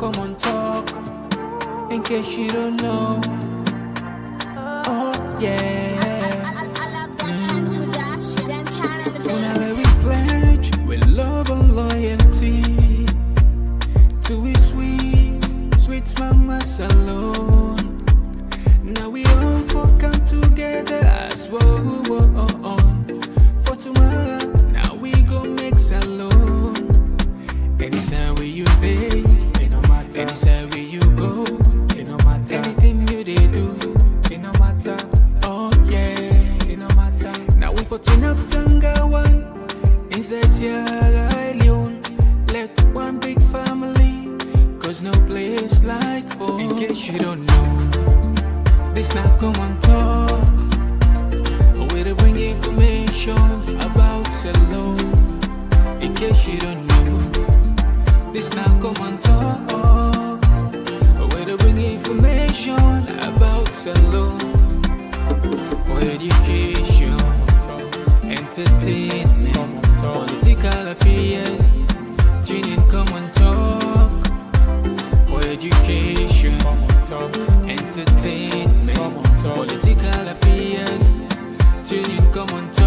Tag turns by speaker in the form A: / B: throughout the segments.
A: Komon-Tok, in case you don't know. Oh yeah. Whenever we pledge with love and loyalty to we sweet mamas alone. Now we all come together as one. For tomorrow, now we go make alone. Anytime where you day, it no matter. Anytime where you go, it no matter. Anything you they do, it no matter. Oh yeah, it no matter. Now we for turn up Tanga one inside Sierra Leone. Let one big family, cause no place like home. In case you don't know, this not Komon-Tok. We they bring information about Cello. In case you don't know, this now Komon-Tok. Where they bring information about Cello. For education, entertainment, political affairs. Tune in Komon-Tok. For education, entertainment, political affairs. Tune in Komon-Tok.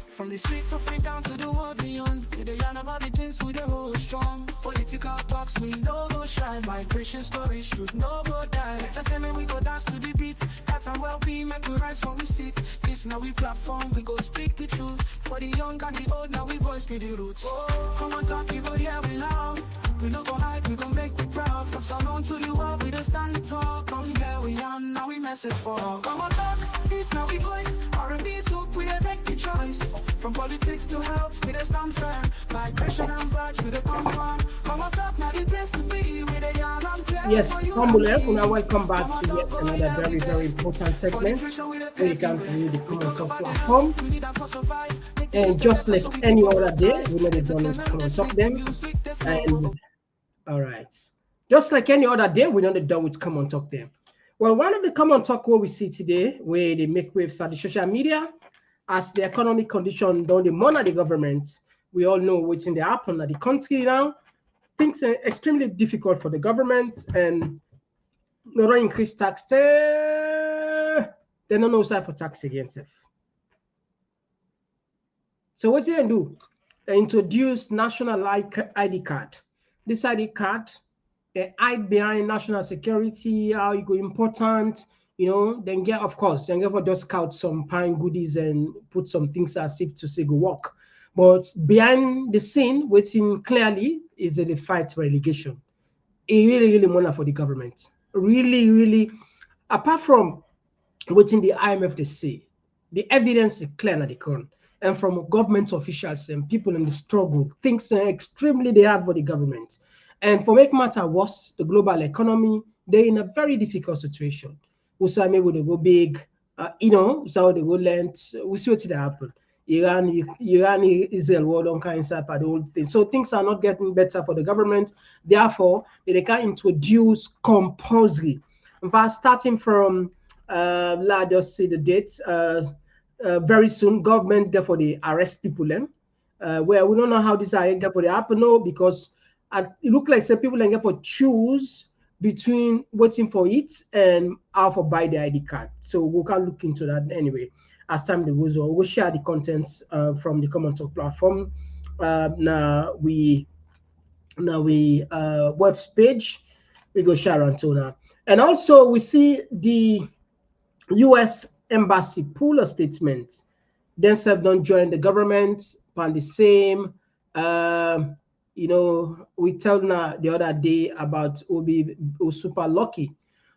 B: From the streets of Freetown to the world beyond, we dey yarn about the things we dey hold strong. Political talks we no go shine, migration stories should no go die. Entertainment we go dance to the beat, health and well-being make we rise from we seat. This now we platform, we go speak the truth. For the young and the old, now we voice with the roots. Komon-Tok, you go hear we loud. We no go hide, we go make we proud. From Salon to the world, we dey stand tall. Come here we are, now we message for Komon-Tok, this now we voice. R&B soak, we dey make the choice. From politics to health, we dey stand firm. Migration and vibes, we dey come from Komon-Tok, now the place to be. We dey yarn and play.
C: Yes, Komon-Tok, now welcome back to yet another very, very important segment where you come through the Komon-Tok platform. And just like any other day, we made it done with Komon-Tok them. And all right, just like any other day, we don't done with Komon-Tok them. Well, one of the Komon-Tok what we see today, where they make waves at the social media, as the economic condition don't demand the government, we all know what's in the happen at the country now. Things are extremely difficult for the government, and they don't increase tax. They don't know side for tax against it. So what they do? They introduce national ID card. This ID card, they hide behind national security, how it go important, you know, then get, of course, then get for just count some pine goodies and put some things as if to say go work. But behind the scene, waiting clearly is the fight relegation. It really money for the government. Really, apart from waiting the IMF they say, the evidence is clear at the corner. And from government officials and people in the struggle, things are extremely hard for the government. And for make matter worse, the global economy, they're in a very difficult situation. We saw maybe they go big, you know, so they go land. We see what's happen. Iran, Israel war don't kind of the whole thing. So things are not getting better for the government. Therefore, they can introduce compulsory. In fact, starting from, let's just see the dates. Very soon, government get for the arrest people then. Where we don't know how this are get for the happen, no, because it look like some people get for choose between waiting for it and how for buy the ID card. So we can look into that anyway. As time goes on, we'll share the contents from the Komon-Tok platform. Now we web page we go share until now, and also we see the U.S. Embassy pull a statement. Themselves don't join the government on the same. You know, we told now the other day about we're super lucky.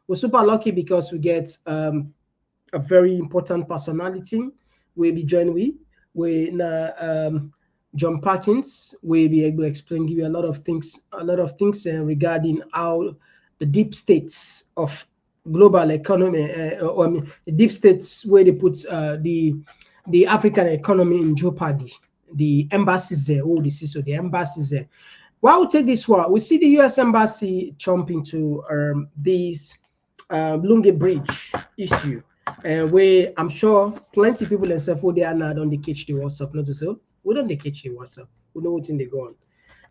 C: We're super lucky because we get a very important personality. We'll be joining with John Parkins. We'll be able to explain, give you a lot of things regarding how the deep states of global economy, the deep states where they put the the African economy in jeopardy. The embassies there, oh, this is so the embassies there. Why we take this one? We see the U.S. embassy jump into this Lungi Bridge issue, where I'm sure plenty of people in Sefo they are now don't they catch the WhatsApp, not so we don't they catch the WhatsApp. We know what's in the go on,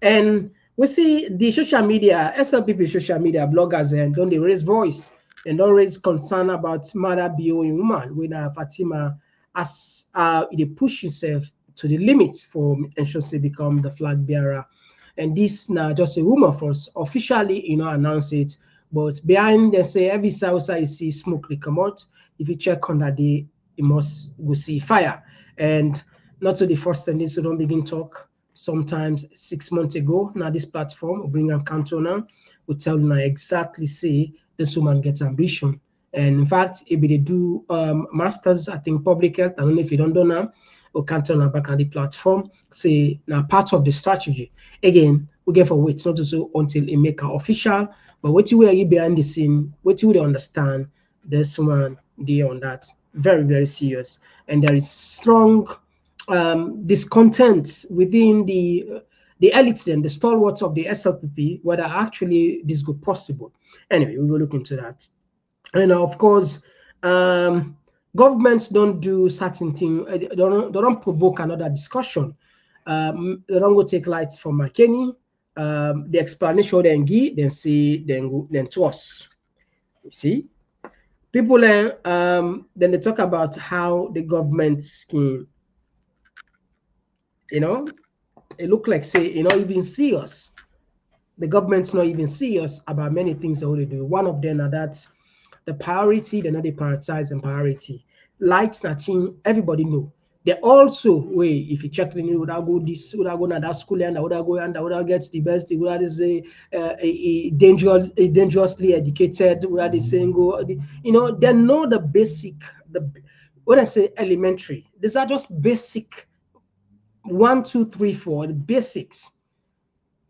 C: and we see the social media, SLPP social media bloggers, and don't they raise voice and don't raise concern about Maada Bio in woman when Fatima as they push himself to the limits for ensure they become the flag bearer. And this now just a rumor for us officially, announce it. But behind they say every south you see smoke they come out. If you check on that day, you must go see fire. And not to the first time, so don't begin talk. Sometimes 6 months ago, now this platform will bring a counter now, will tell you now exactly say this woman gets ambition. And in fact, if they do masters, I think public health, I don't know if you don't know now, or can't turn back on the platform, say now part of the strategy. Again, we get for wait not to so until it make it official, but what you will behind the scene, what you will understand, this one they on that very, very serious. And there is strong discontent within the elites and the stalwarts of the SLPP, whether actually this go possible. Anyway, we will look into that. And of course, governments don't do certain things. They don't provoke another discussion. They don't go take lights from McKinney. The explanation then give, then see, then go, then to us. You see, people then they talk about how the government can, it look like say even serious. The government's not even serious about many things that they do. One of them are that the priority, they're not the prioritize and priority. Lights, nothing, everybody know. They also, wait, if you check the news, would I go this, would I go to that school, and would I go and would I get the best, would I say dangerously educated, would I say go, they know the basic, when I say elementary, these are just basic 1, 2, 3, 4, the basics.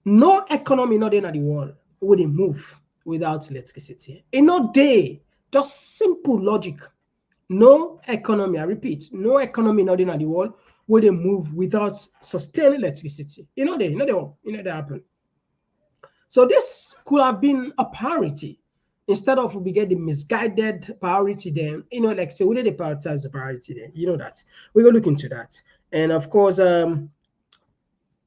C: No economy not in the world would move without electricity. In no day, just simple logic. No economy, I repeat, no economy not in the world would move without sustained electricity. They happen. So this could have been a priority. Instead of we get the misguided priority then, like say we did prioritize the priority then, that. We will look into that. And of course, on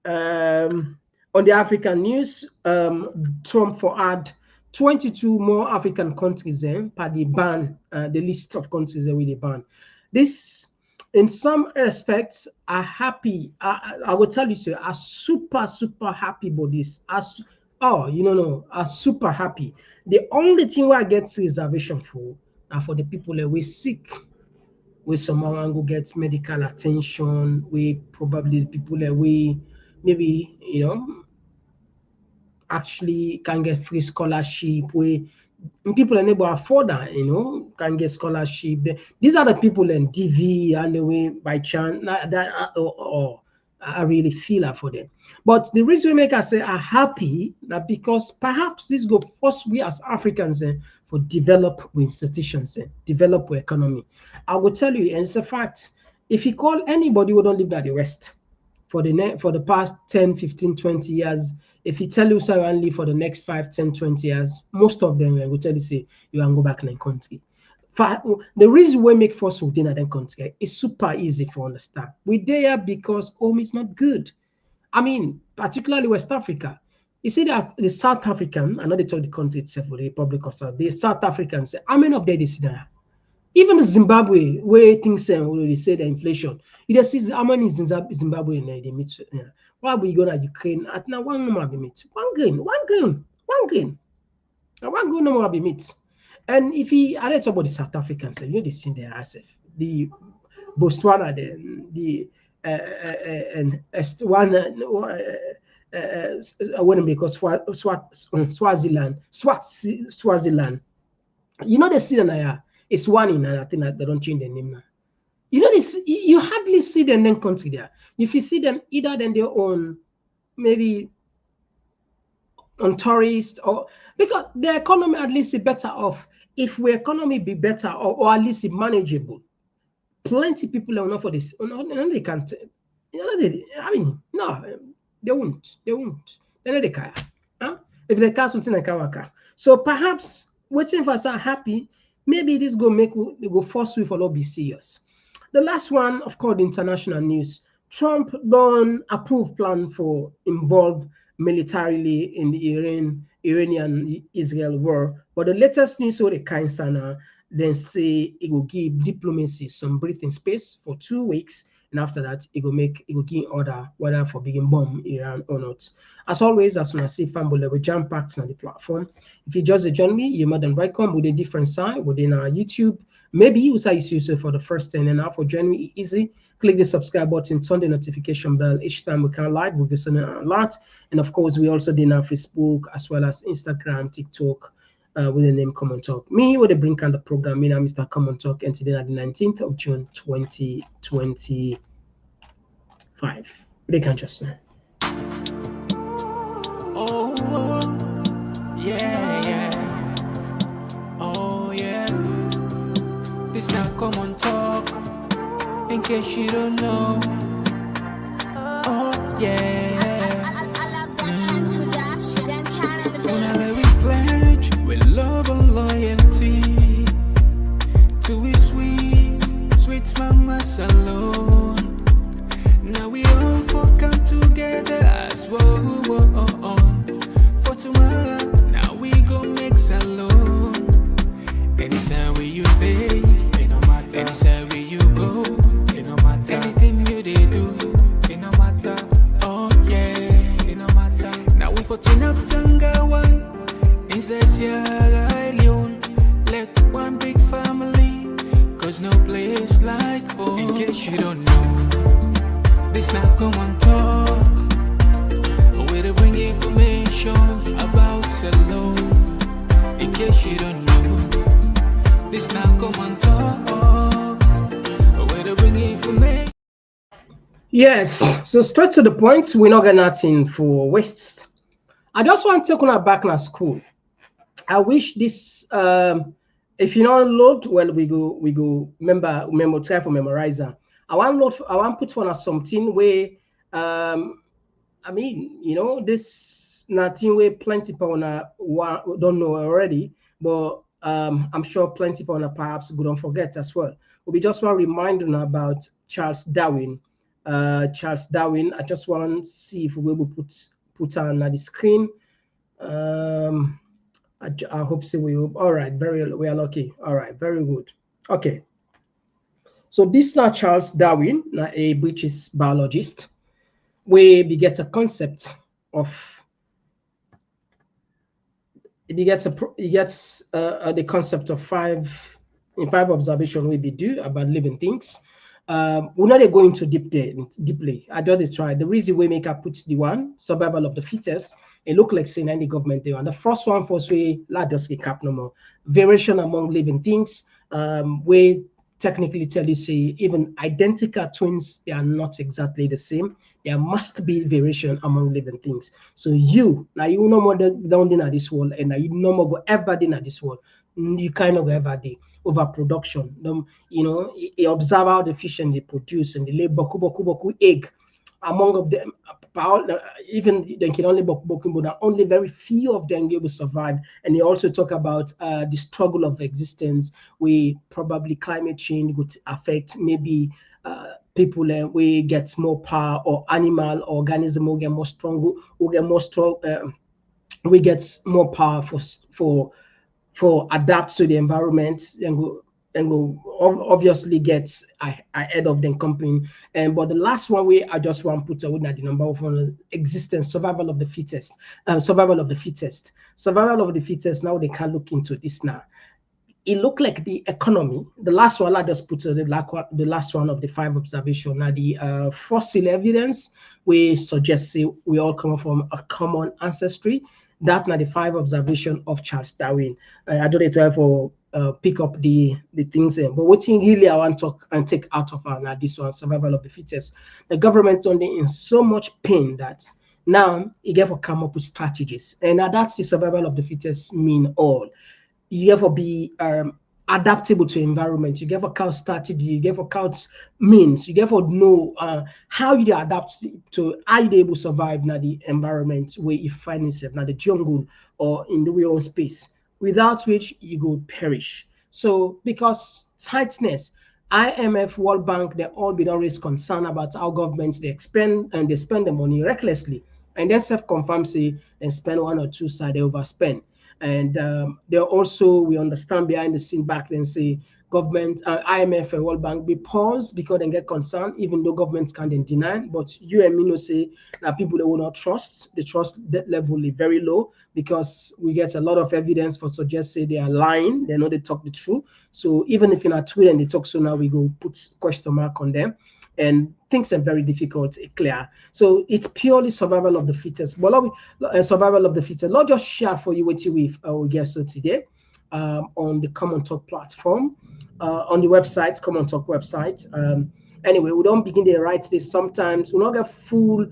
C: the African news, Trump for add 22 more African countries per the ban, the list of countries that we ban. This, in some aspects, are happy. I will tell you, sir, are super, super happy about this. Are super happy. The only thing where I get reservation for are for the people that we sick. We someone go get medical attention. We probably the people that we maybe actually can get free scholarship. We people are able to afford that, can get scholarship. These are the people in DV and the way by chance that I really feel for them. But the reason we make us say are happy that because perhaps this go first we as Africans for develop institutions, develop economy. I will tell you, and it's a fact, if you call anybody who don't live at the West for the past 10, 15, 20 years, if you tell you so and live for the next 5, 10, 20 years, most of them will tell you say you can go back in the country. The reason we make first within that country is super easy for understand. We're there because home is not good. I mean, particularly West Africa. You see that the South African, I know they told the country itself, the Republic of South, the South Africans, how many of them they see there? Even Zimbabwe, where things they say the inflation, you just see how many Zimbabwe they meet. Why we go to Ukraine? At now one more be meet. One gain. Now one go no more be meet. And if I let about the South Africans, they see their assets. The Botswana, the one because Swaziland. They see them. It's one in, I think that they don't change the name now. You hardly see them in country there. If you see them, either then they're on maybe on tourists or because the economy at least is better off. If our economy be better or at least manageable, plenty people are not for this. No, they can't. I mean, no, they won't. They won't. They know they can. Huh? If they can't, something like waka. So perhaps waiting for us are happy. Maybe this go make they go force we for not be serious. The last one, of course, international news. Trump don't approve plan for involve militarily in the Iranian-Israel war. But the latest news with the kind sana then say it will give diplomacy some breathing space for 2 weeks, and after that it will give order whether for begin bomb Iran or not. As always, as soon as see family we jam packed on the platform. If you just join me, you're more than welcome with a different side within our YouTube. Maybe you say you for the first time, and now for joining me easy. Click the subscribe button, turn the notification bell each time we can live. We'll be sending a lot. And of course, we also did our Facebook as well as Instagram, TikTok with the name Komon-Tok. Me with the bring on the program, me now Mr. Komon-Tok, and today at the 19th of June 2025. They can just know.
A: Oh, yeah, yeah. Oh, yeah. This now Komon-Tok. In case you don't know. Oh, yeah. Whenever we pledge with love and loyalty to his sweet, sweet mamas alone. Now we all come together as one. For tomorrow, now we go mix alone. Anytime where you pay, anytime where you go. Anything you they do, it no matter. Oh yeah, it no matter. Now we for turn up Tanga one. Inside Sierra Leone, let one big family. Cause no place like home. In case you don't know, this now Komon-Tok. Where to bring information about Salone. In case you don't know, this now Komon-Tok.
C: Yes, so straight to the point, we're not getting nothing for waste. I just want to take on back to school. I wish this if you don't load, well, we go try for memorizer. I want put on something where I mean, you know, this nothing where plenty people don't know already, but I'm sure plenty people perhaps don't forget as well. We just want to remind them about Charles Darwin. I just want to see if we will put on the screen. I hope so. We will. All right, we are lucky. All right, very good. Okay. So this now Charles Darwin, a British biologist, where we get a concept of. He gets the concept of five observations we do about living things. We're not going to deeply. I just try. The reason we make I put the one survival of the fittest. It look like saying any government there. And the first one for we let us recap no more. Variation among living things. We technically tell you say even identical twins, they are not exactly the same. There must be variation among living things. So you no more down in this world, and you no more go ever in this world. You kind of ever do overproduction. You know, you observe how the fish and they produce and they lay boku egg. Among of them, even they can only boku, but only very few of them will survive. And they also talk about the struggle of existence, where probably climate change would affect maybe people we get more power, or animal or organism will get more strong, we get more power for adapt to the environment and go obviously gets ahead of the company. But the last one I just want to put away the number of existence, survival of the fittest. Now they can look into this now. It looked like the economy. The last one I just put the last one of the five observations. Now the fossil evidence we suggest we all come from a common ancestry. That now the five observation of Charles Darwin. I don't try for pick up the things in, but what thing really I want to talk and take out of now this one, survival of the fittest. The government only in so much pain that now you get to come up with strategies, and now that's the survival of the fittest mean all. You have to be adaptable to environment. You get for count strategy, you get for count means, you get for know how you dey adapt to how you dey able survive na the environment where you find yourself, na the jungle or in the your own space, without which you go perish. So because tightness, IMF, World Bank, they all been always concerned about how governments they expend and they spend the money recklessly, and then self-confirm say they spend one or two side they overspend. And they also, we understand behind the scene back then say government, IMF and World Bank be paused because they get concerned, even though governments can't then deny. But you and me know say that people they will not trust. The trust level is very low because we get a lot of evidence for suggest say they are lying. They know they talk the truth. So even if in a tweet and they talk, so now we go put question mark on them. And things are very difficult, clear. So it's purely survival of the fittest. But survival of the fittest. Let just share for you what you with our guest so today on the Komon-Tok platform, on the website, Komon-Tok website. Anyway, we don't begin to write this. Sometimes we not get full.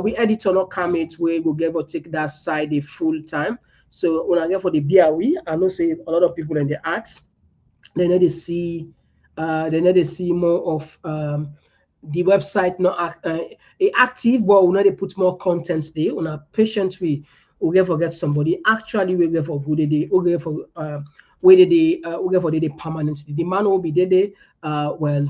C: We edit or not come it where we get or take that side a full time. So when I get for the BRE, I know say a lot of people in the ask, they need to see, more of. The website not active, but we know they put more contents there. On a patient we get forget somebody. Actually, we get for good day. We get for where they we get for the permanency. The man will be there. Well,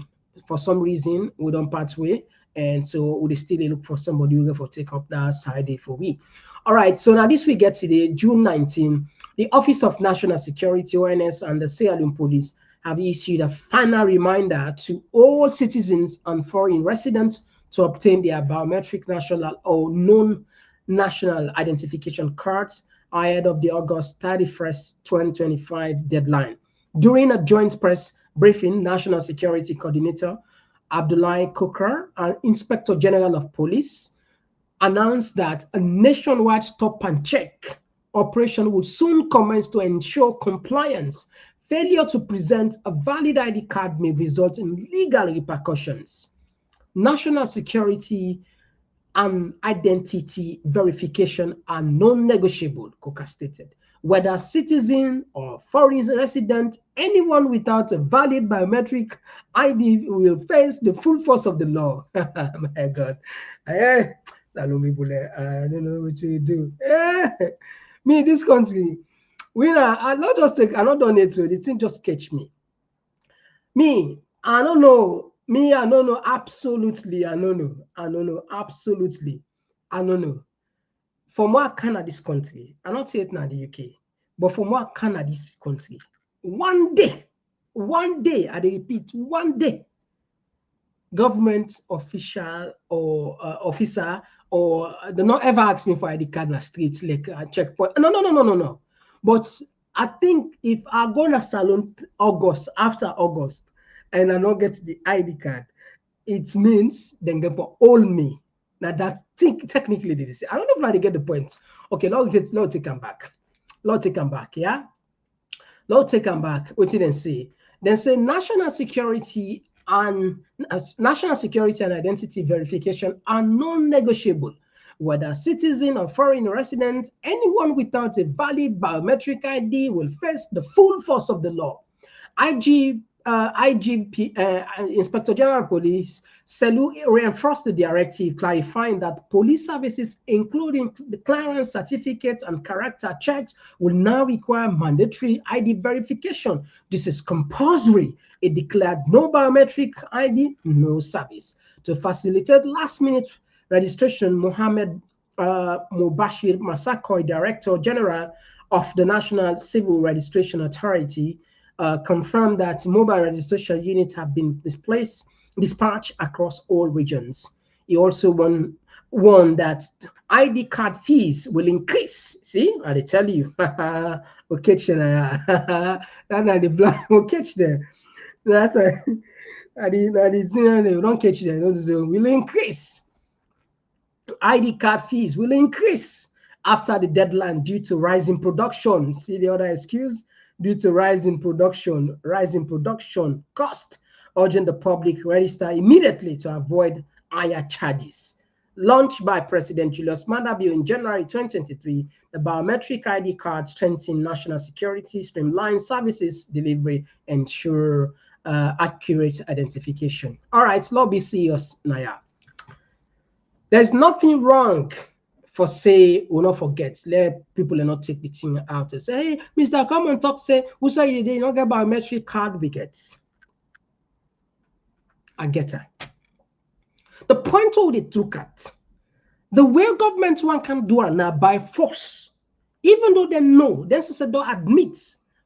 C: for some reason we don't part way, and so we still look for somebody who get for take up that side day for we. All right. So now this we get today, June 19. The Office of National Security (ONS) and the Sierra Leone Police have issued a final reminder to all citizens and foreign residents to obtain their biometric national or non-national identification cards ahead of the August 31st, 2025 deadline. During a joint press briefing, National Security Coordinator Abdullahi Kokar and Inspector General of Police announced that a nationwide stop and check operation would soon commence to ensure compliance. Failure to present a valid ID card may result in legal repercussions. National security and identity verification are non-negotiable, Coker stated. Whether citizen or foreign resident, anyone without a valid biometric ID will face the full force of the law. My God. Salome Bule, I don't know what you do. Me, this country, I not just take, I not done it, so the thing just catch me. Me, I don't know. Me, I don't know. Absolutely, I don't know. I don't know. Absolutely, I don't know. From what kind of this country, I not say it now the UK, but from what kind of this country, one day, I repeat, one day, government official or officer or they not ever ask me for ID card in the streets like a checkpoint. No. But I think if I go to salon after August, and I don't get the ID card, it means they get for all me. Now that technically this is, I don't know if I get the point. Okay, Lord take them back. Yeah. Lord take them back. What did they say? They say national security and identity verification are non-negotiable. Whether citizen or foreign resident, anyone without a valid biometric ID will face the full force of the law. Inspector General of Police Selu reinforced the directive, clarifying that police services, including the clearance certificates and character checks, will now require mandatory ID verification. This is compulsory. It declared no biometric ID, no service. To facilitate last-minute registration, Mohammed Mubashir Masakoi, Director General of the National Civil Registration Authority, confirmed that mobile registration units have been dispatched across all regions. He also warned that ID card fees will increase. See, I tell you, okay, that's the black catch there. That's don't catch there. Will increase. ID card fees will increase after the deadline due to rising production. See the other excuse? Due to rising production cost, urging the public register immediately to avoid higher charges. launched by President Julius Maada Bio in January 2023, the biometric ID card strengthens national security, streamline services delivery, ensure accurate identification. All right, so let's be serious now. There's nothing wrong for say, we'll not forget, let people not take the thing out and say, hey, Mr. Komon-Tok say, who say you did not get biometric card we get. I get that. The point of the look at the way government one can do it now by force, even though they know, they say don't admit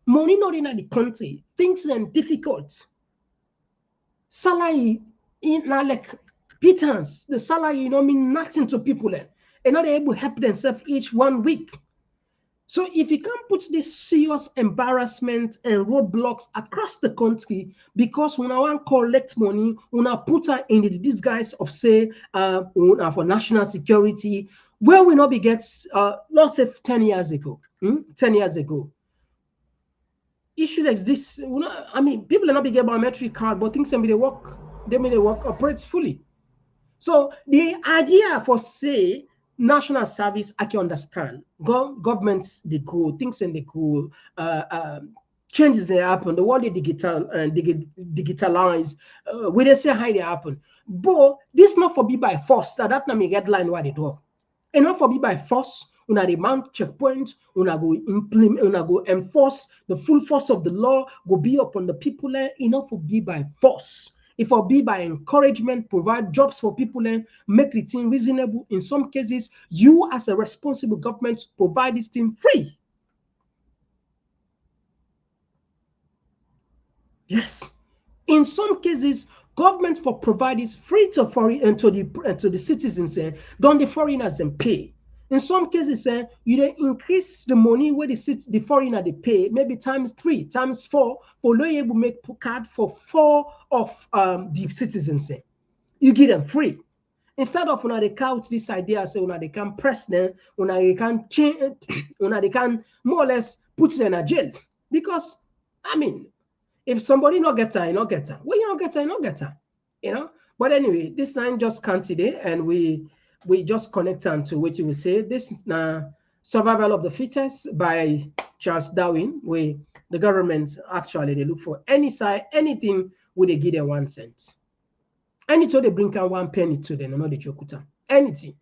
C: money not in the country, things are difficult. Salary in now like pittance, the salary mean nothing to people then. And not able to help themselves each 1 week. So if you can't put this serious embarrassment and roadblocks across the country because when I want to collect money, when I put her in the disguise of say for national security, where we not be gets let's say 10 years ago, 10 years ago. It should exist. I mean, people are not be getting biometric card, but things may they work operates fully. So the idea for say national service, I can understand. Governments they go, things and they go, changes they happen. The world they digitalize. We they say how they happen, but this not for be by force. That not me headline what they do, and not for be by force. Una the mount checkpoint. Una go implement. Una go enforce the full force of the law. Go be upon the people. Enough for be by force. If it be by encouragement, provide jobs for people and make the thing reasonable. In some cases, you as a responsible government provide this thing free. Yes. In some cases, government for provide this free to foreign and to the citizens, don't the foreigners then pay. In some cases, you then increase the money where the foreigner they pay, maybe times 3, times 4, for low able make card for 4 of the citizens. You give them free. Instead of when they count this idea, say when they can press them, when they can change, when they can more or less put them in a jail. Because I mean, if somebody not get her, you not get her. When you not get her, you not get her. But anyway, this time just can't today, and we just connect on to what you will say. This is Survival of the Fittest by Charles Darwin, where the government actually they look for any side, anything where they give them 1 cent. Anything they bring out 1 penny to them, not the jokuta. Anything.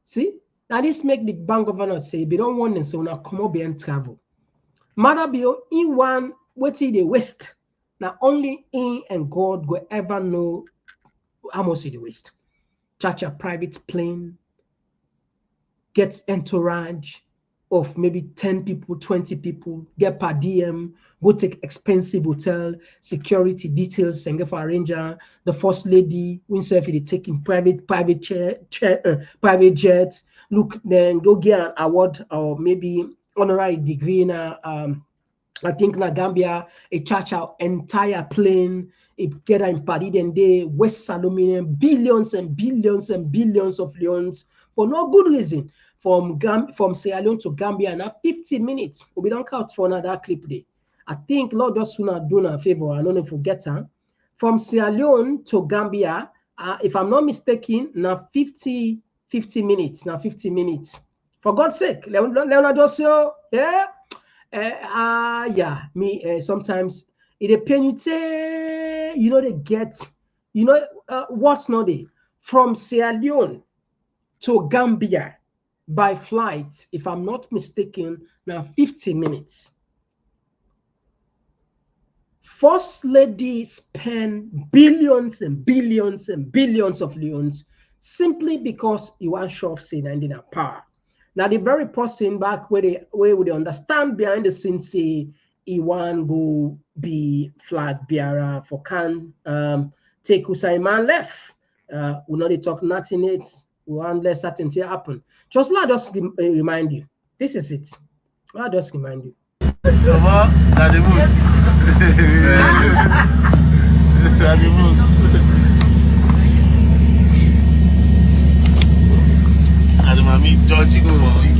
C: See? Now this make the bank governor say, they don't want them, so now come up and travel. Maada Bio in one, what they waste. Now only in and God will ever know how much they waste. Charge a private plane, get entourage of maybe 10 people, 20 people, get per diem, go take expensive hotel, security details, and get for arranger, the first lady, windsurf, they taking private jet, look, then go get an award or maybe honorary degree in I think in Gambia, a charge our entire plane, it get in Paris and they West Salominian billions and billions and billions of leons for no good reason. From Sierra Leone to Gambia, now 50 minutes. We don't count for another clip day. I think Lord just sooner do a favor. I don't know if we get her. From Sierra Leone to Gambia, if I'm not mistaken, now 50 minutes. Now 50 minutes. For God's sake, Leonardo, yeah. Sometimes it depends. They get, what's not there from Sierra Leone to Gambia by flight. If I'm not mistaken, now 50 minutes. First lady spend billions and billions and billions of leons simply because he wants shop saying and in a power. Now the very person back where they understand behind the scenes say he want go be flag bearer for can take Usaiman left. We know they talk nothing it. We want let certain thing happen. Just let us remind you. This is it. Let us remind you.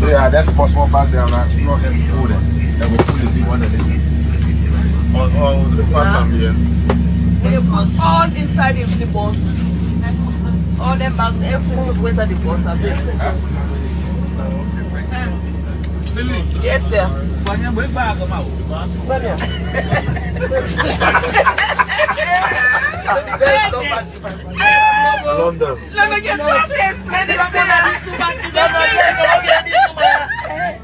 D: Yeah, that's possible back there. Not every food. That will fully be one of it. All the pass here.
E: It was all inside of the bus. All them back, everything went at the post. Yes, there.
D: London.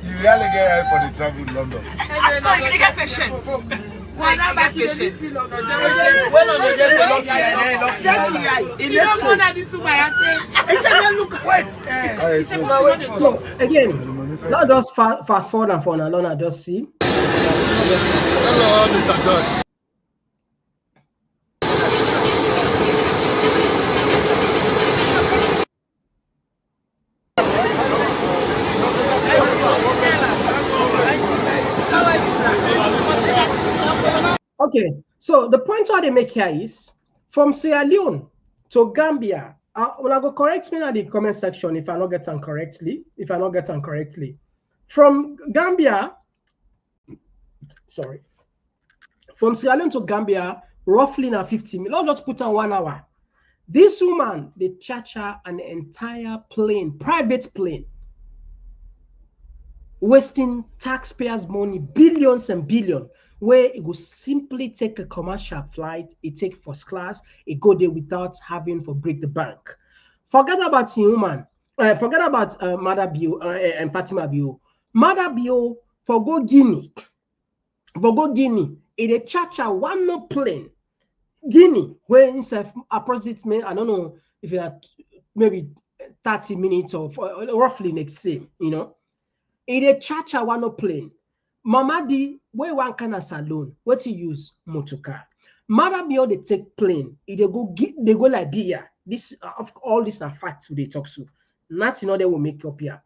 D: You really get help for the travel in London.
E: You get patience. When on the
C: So again, not just fast forward and forward alone, I just see.
D: Hello, Mr. George.
C: Okay, so the point I they make here is from Sierra Leone to Gambia. Will I go correct me in the comment section if I not get on correctly? From Gambia, sorry, from Sierra Leone to Gambia, roughly now 50 minutes. Let's just put on 1 hour. This woman, they charge her an entire plane, private plane, wasting taxpayers' money, billions and billions, where it will simply take a commercial flight, it take first class, it go there without having to break the bank. Forget about human, forget about Maada Bio and Fatima Bio. Maada Bio for go Guinea, it a charge her one no plane. Guinea, where inside approximately, I don't know if you had maybe 30 minutes of roughly next same, you know. It a charge her one no plane. Mamadi, where one kind of salon, what he use motorcar. Maada Bio they take plane, they go Liberia. This of all these are facts they talk to. Nothing other will make up here.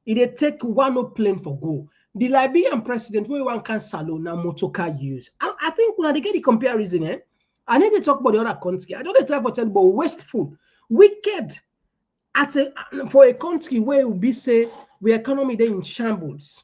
C: They take one no plane for go. The Liberian president, where one can salon now motorcar use. I think when they get the comparison, I need to talk about the other country. I don't tell about wasteful, wicked for a country where it will be say we economy there in shambles.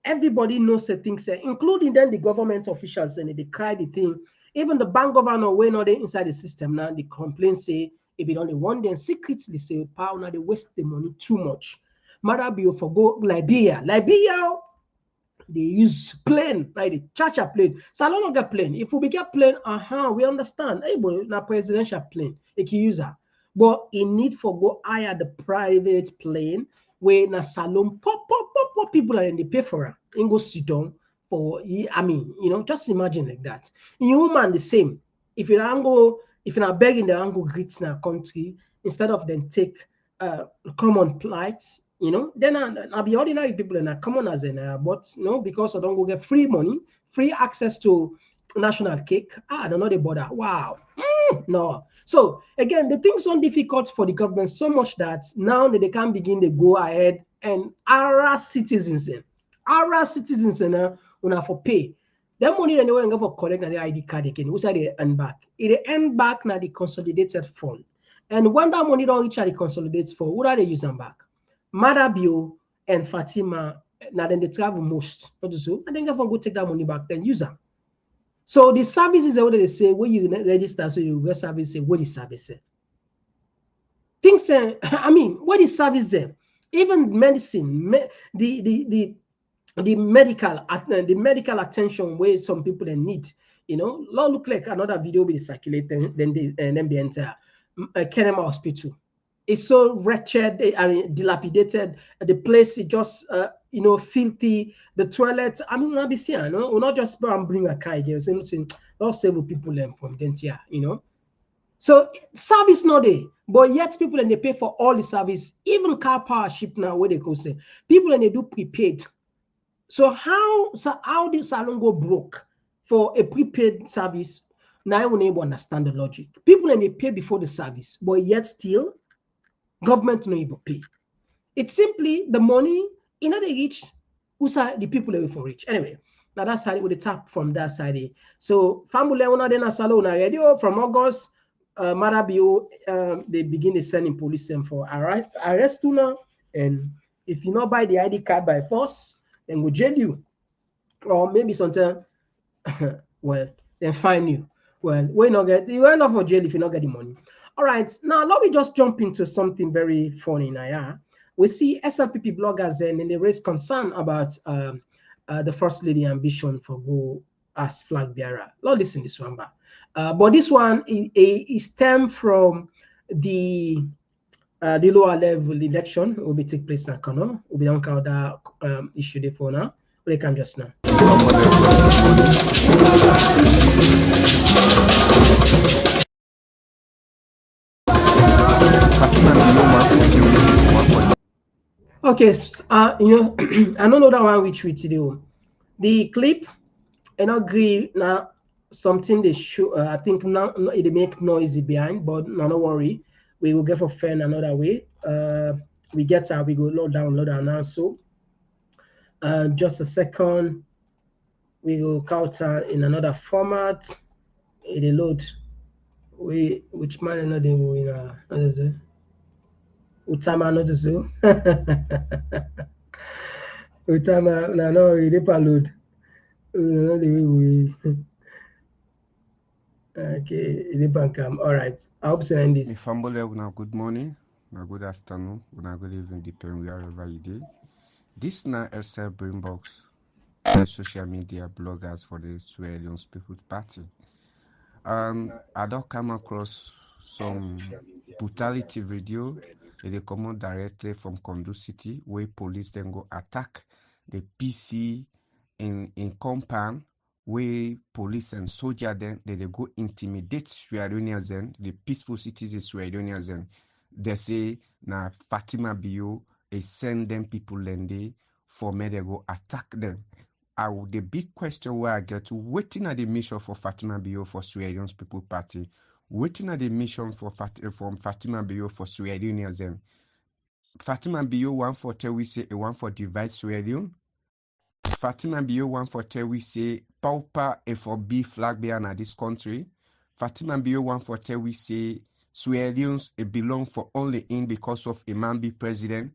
C: Everybody knows the things, including then the government officials, and they cry the thing. Even the bank governor, when not inside the system now, they complain, say, if it only one day, secretly say, power now they waste the money too much. Maada Bio for go Liberia. Liberia, they use plane, like the charter plane. Salon no get plane. If we get plane, we understand. Hey, boy, na presidential plane, it can use that. But in need for go hire the private plane where na salon pop people and they pay for it and go sit down for. I mean, you know, just imagine like that. In human the same. If you not begging the angle greets in our country instead of them take common plight, you know, then I'll be ordinary people and I common as in but no, because I don't go get free money, free access to national cake. I don't know the border. Wow. No. So again, the things are difficult for the government so much that now that they can begin to go ahead and our citizens una for pay. That money that they want to go for collect the ID card again, which are they earn back. It earn back now the consolidated fund. And when that money don't reach the consolidated fund, what are they using back? Maada Bio and Fatima, now then they travel most. Not so, and then they go take that money back, then use them. So the services are what they say when you register, so you get service, say what is service? Things I mean, what is service there? Even medicine, the medical attention where some people they need, you know, look like another video will be circulated, then they enter Kenema Hospital. It's so wretched, I mean, dilapidated. The place is just, you know, filthy. The toilet, I mean, not be seen, you know, we'll not just bring a car again. Not several people learn from Dentia, you know. So service not there, but yet people and they pay for all the service, even car power ship now where they go say people and they do prepaid. So how do salon go broke for a prepaid service? Now I will able to understand the logic. People and they pay before the service, but yet still government no able pay. It's simply the money in the reach who's the people that will for reach. Anyway, now that side with the tap from that side. So family owner then a salon already from August. Maada Bio, they begin to sending police for arrest you now, and if you not buy the ID card by force, then go jail you, or maybe sometimes, well, then fine you. Well, we not get you end up for jail if you not get the money. All right, now let me just jump into something very funny now. Yeah? We see SLPP bloggers and they raise concern about the First Lady ambition for go as flag bearer. Let's listen to this one, but this one is stemmed from the lower level election will be take place now. Will be don't count that issue there for now. We can just now. Okay, you know, I don't know that one which we do. The clip, and I agree now. Something they show, I think now it make noisy behind, but no worry, we will get for fan another way. We get we go load down now. So, just a second, we will counter in another format. It load. Which man another in Utama not so. Utama no it load. Okay, all right. I hope so end this.
F: Now good morning, now good afternoon, now good evening, depending wherever you do. This now SL Brainbox, the social media bloggers for the Sierra Leoneans People's Party. I don't come across some brutality video. They come out directly from Kondo City, where police then go attack the PC in compound, where police and soldier then they go intimidate Sierra Leoneans then the peaceful citizens Sierra Leoneans then they say na Fatima Bio send them people lende for me they go attack them. The big question where I get to waiting at the mission for Fatima Bio for Sierra Leone's People Party, waiting at the mission for from Fatima Bio for Sierra Leoneans then Fatima Bio one for tell we say a one for divide Sierra Leone. Fatima Bio one for tell we say pauper a for B flag bearer na this country. Fatima Bio one for tell we say Sierra Leoneans belong for only in because of a man be president.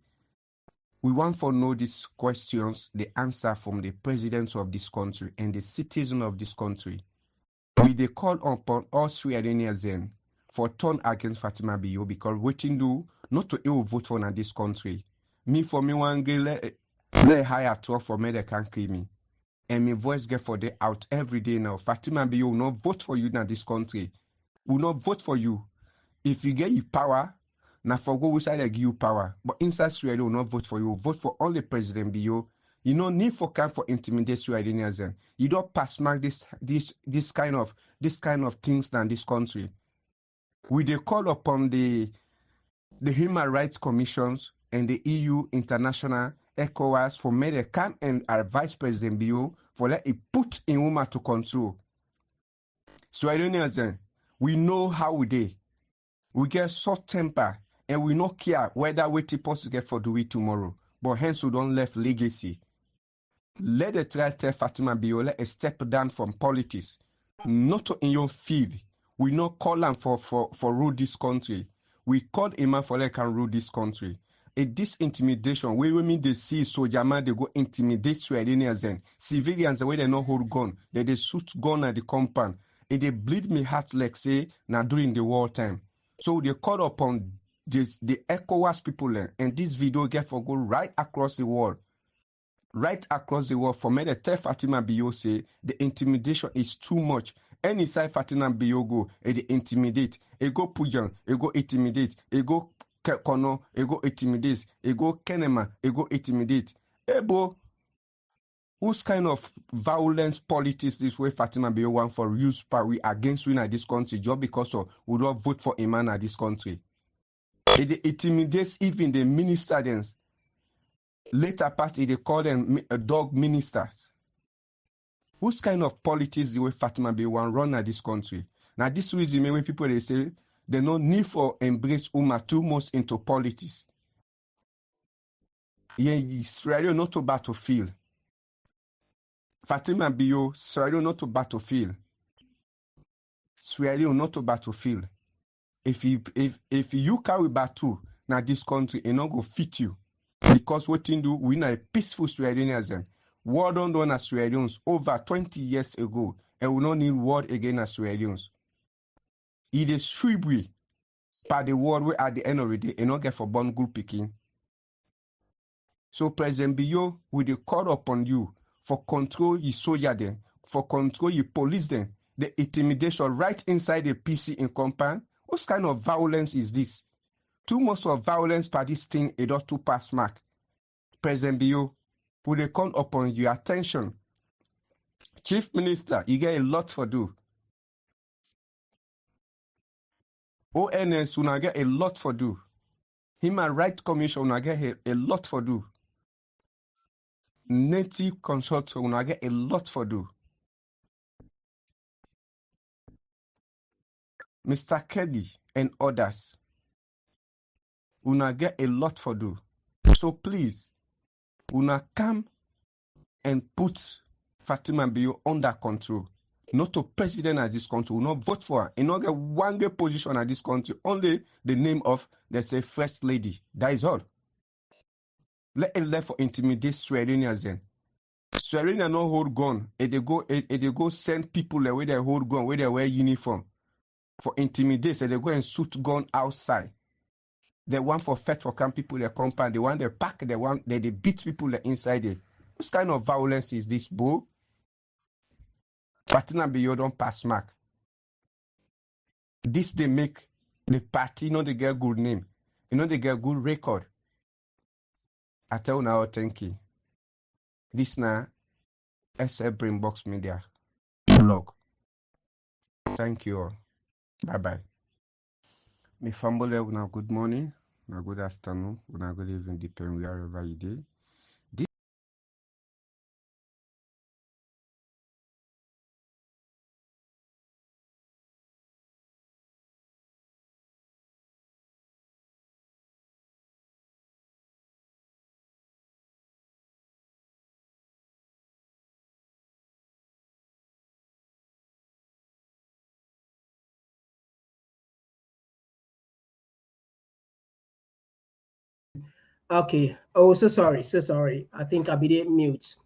F: We want to know these questions, the answer from the presidents of this country and the citizens of this country. We they call upon all Sierra Leoneans then for turn against Fatima Bio because waiting do not to ill vote for in this country. Me for me one let higher 12 for me they can't claim me. And my voice get for the out every day now. Fatima Bio will not vote for you in this country. Will not vote for you. If you get your power, now for go which side I give you power. But inside Sierra Leone will not vote for you. Vote for only President Bio. You no need for kind for intimidate Sierra Leoneans. You don't pass mark this kind of things in this country. We they call upon the Human Rights Commissions and the EU International ECOWAS for me they come and advise President Bio for let it put in woman to control. Sierra Leoneans, we know how we dey. We get short temper and we not care whether we supposed to get for do it tomorrow. But hence we don't left legacy. Let the try tell Fatima Bio let a step down from politics. Not in your field. We not call them for rule this country. We called a man for let can rule this country. This intimidation, we mean they see soldier man they go intimidate Sierra Leoneans and civilians the way they not hold gun. They shoot gun at the compound. They bleed me heart like say now during the war time. So they call upon the ECOWAS people and this video get for go right across the world. Right across the world for me to tell Fatima Bio say the intimidation is too much. Any side Fatima Bio go, they intimidate. They go Pujan, they go intimidate. They go Kono, they go intimidate. They go Kenema, they go intimidate. Hey bro, whose kind of violence politics this way Fatima Bio want for use power against we in this country just because of we don't vote for a man in this country? It intimidates even the ministers. Later party they call them dog ministers. Whose kind of politics the way Fatima Bio want run in this country? Now this reason when people they say they no need for embrace Uma too much into politics. Yeah, Israel not to battlefield. Fatima Bio, Sierra Leone not to battlefield. Sierra Leone not to battlefield. If you carry battle now this country, it not go fit you. Because what you do, we are a peaceful Sierra Leoneans. War done as Sierra Leoneans over 20 years ago, and we don't need war again as Sierra Leoneans. It is Shrewsbury. by the world where at the end of the day, you not get for born good picking. So President Bio, we dey call upon you for control your soldier them, for control your police them, the intimidation right inside the PC in compound. What kind of violence is this? Too much of violence by this thing, it ought to pass mark. President Bio, we dey call upon your attention. Chief Minister, you get a lot for do. ONS, you get a lot for do. Human Rights Commission, you get a lot for do. Native consultant, you get a lot for do. Mr. Kelly and others, you get a lot for do. So please, you come and put Fatima Bio under control. Not to president at this country, will not vote for her. You not get one great position at this country, only the name of, let's say, first lady. That is all. Let it left for intimidate Sierra Leoneans then. Sierra Leoneans no hold gun. They go send people where they hold gun, where they wear uniform. For intimidate, so they go and shoot gun outside. The one for fed for camp people, they compound. The one they pack, the one they beat people inside it. What kind of violence is this, bro? Fatima Bio don't pass mark. This they make the party, they get good name. They get good record. I tell you now, thank you. This now, SL Brainbox Media blog. Thank you all. Bye-bye. Me family, now good morning, now good afternoon, now good evening, depending wherever you do.
C: Okay. Oh, so sorry. So sorry. I think I didn't mute.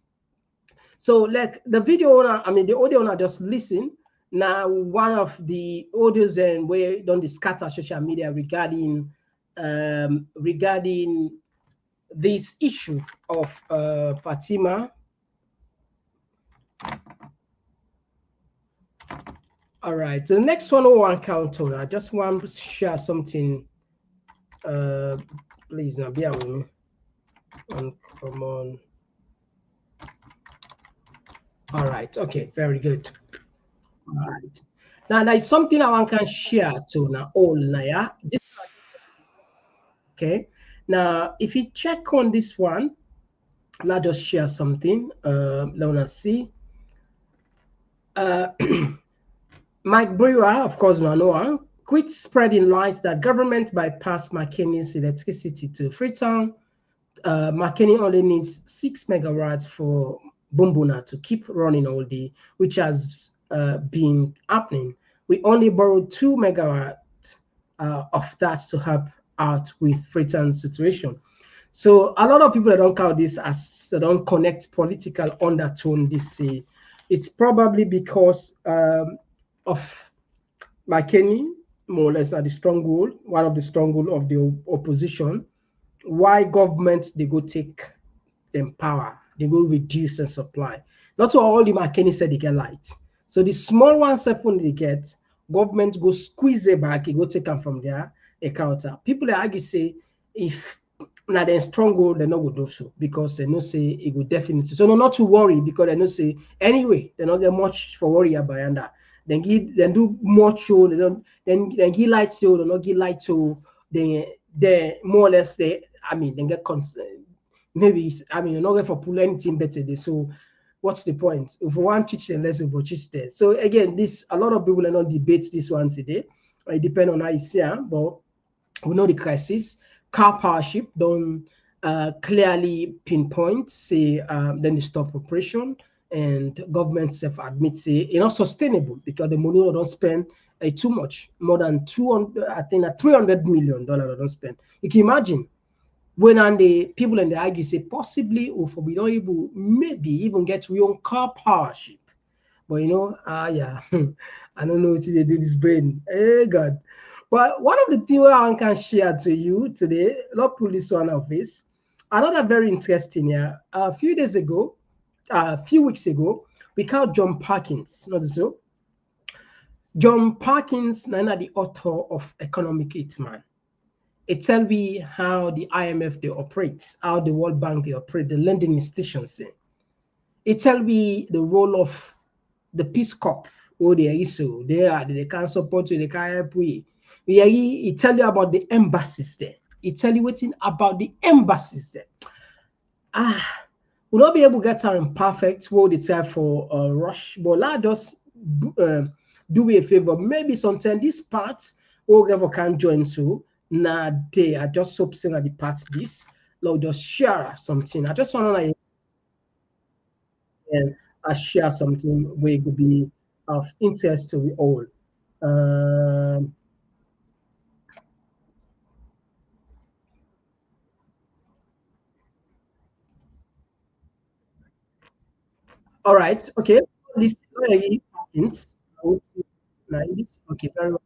C: So like the video owner, I mean the audio owner just listen. Now one of the audios and where don't scatter social media regarding this issue of Fatima. All right. So the next one I want counter. I just want to share something. Please now bear with me. Come on. All right. Okay. Very good. All right. Now there's something I want to share to now all now. Yeah. Okay. Now if you check on this one, let us share something. Let us see. Mike Brewer, of course, Noah, quit spreading lies that government bypassed McKinney's electricity to Freetown. McKinney only needs 6 megawatts for Bumbuna to keep running all day, which has been happening. We only borrowed 2 megawatts of that to help out with Freetown's situation. So a lot of people that don't count this as they don't connect political undertone. This say it's probably because of McKinney, more or less at the stronghold, one of the stronghold of the opposition. Why government they go take them power, they go reduce the supply. Not so all the McKinney said they get light. So the small ones when they get, government go squeeze it back, it go take them from there, a counter. People that argue say if now they're stronghold, they not go do so because they know say it will definitely. So no, not to worry because they know say anyway, they not get much for worry about and that. Then do more show. They don't then give light show. They not give light show. They more or less they. I mean, they get concerned. Maybe I mean you're not going for pull anything better. There. So what's the point? If we want teach them, let's go teach there. So again, this a lot of people are not debate this one today. It depends on how you see it, but we know the crisis. Car powership don't clearly pinpoint. Say then they stop operation. And government self-admits it's not sustainable because the money they don't spend too much, more than 200, I think $300 million they don't spend. You can imagine when and the people in the argue say possibly or for we don't able maybe even get real car powership. But yeah, I don't know what they do this brain. Hey God. But one of the things I can share to you today, not police one of this, another very interesting here. A few days ago, a few weeks ago, we called John Parkins, not so. John Parkins, now the author of Economic Hitman. It tells me how the IMF they operate, how the World Bank they operate, the lending institutions. It tells me the role of the Peace Corps. Oh, they can support you, they can help you. It tell you about the embassies there. It tell you what's about the embassies there. We'll not be able to get time perfect what it's time for rush, but let just do me a favor. Maybe sometime this part whoever can join to now they are just something at the part this. Lord just share something. I just want to share something where it could be of interest to we all. All right. Okay. List Parkins. Okay. Very well.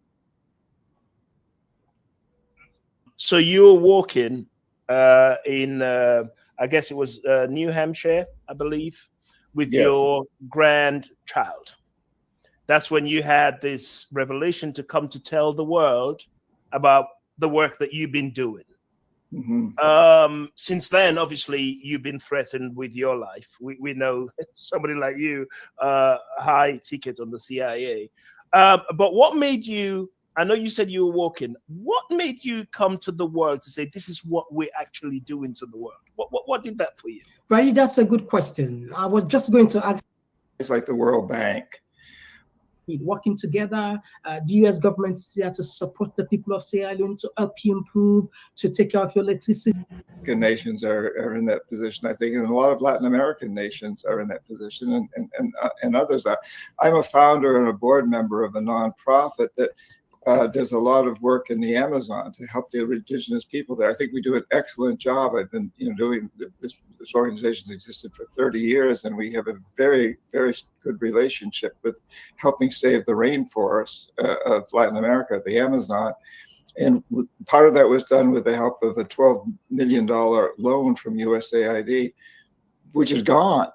G: So you were walking in, I guess it was New Hampshire, I believe, with
D: Yes.
G: your grandchild. That's when you had this revelation to come to tell the world about the work that you've been doing. Since then, obviously, you've been threatened with your life. We know somebody like you, high ticket on the CIA. But what made you, I know you said you were walking, what made you come to the world to say, this is what we're actually doing to the world? What did that for you?
C: Right, that's a good question. I was just going to ask.
D: It's like the World Bank.
C: Working together, the U.S. government is here to support the people of Sierra Leone, to help you improve, to take care of your electricity.
D: Nations are in that position, I think, and a lot of Latin American nations are in that position, and others are. I'm a founder and a board member of a nonprofit that does a lot of work in the Amazon to help the indigenous people there. I think we do an excellent job. I've been, doing this. This organization's existed for 30 years, and we have a very, very good relationship with helping save the rainforests of Latin America, the Amazon. And part of that was done with the help of a $12 million loan from USAID, which is gone.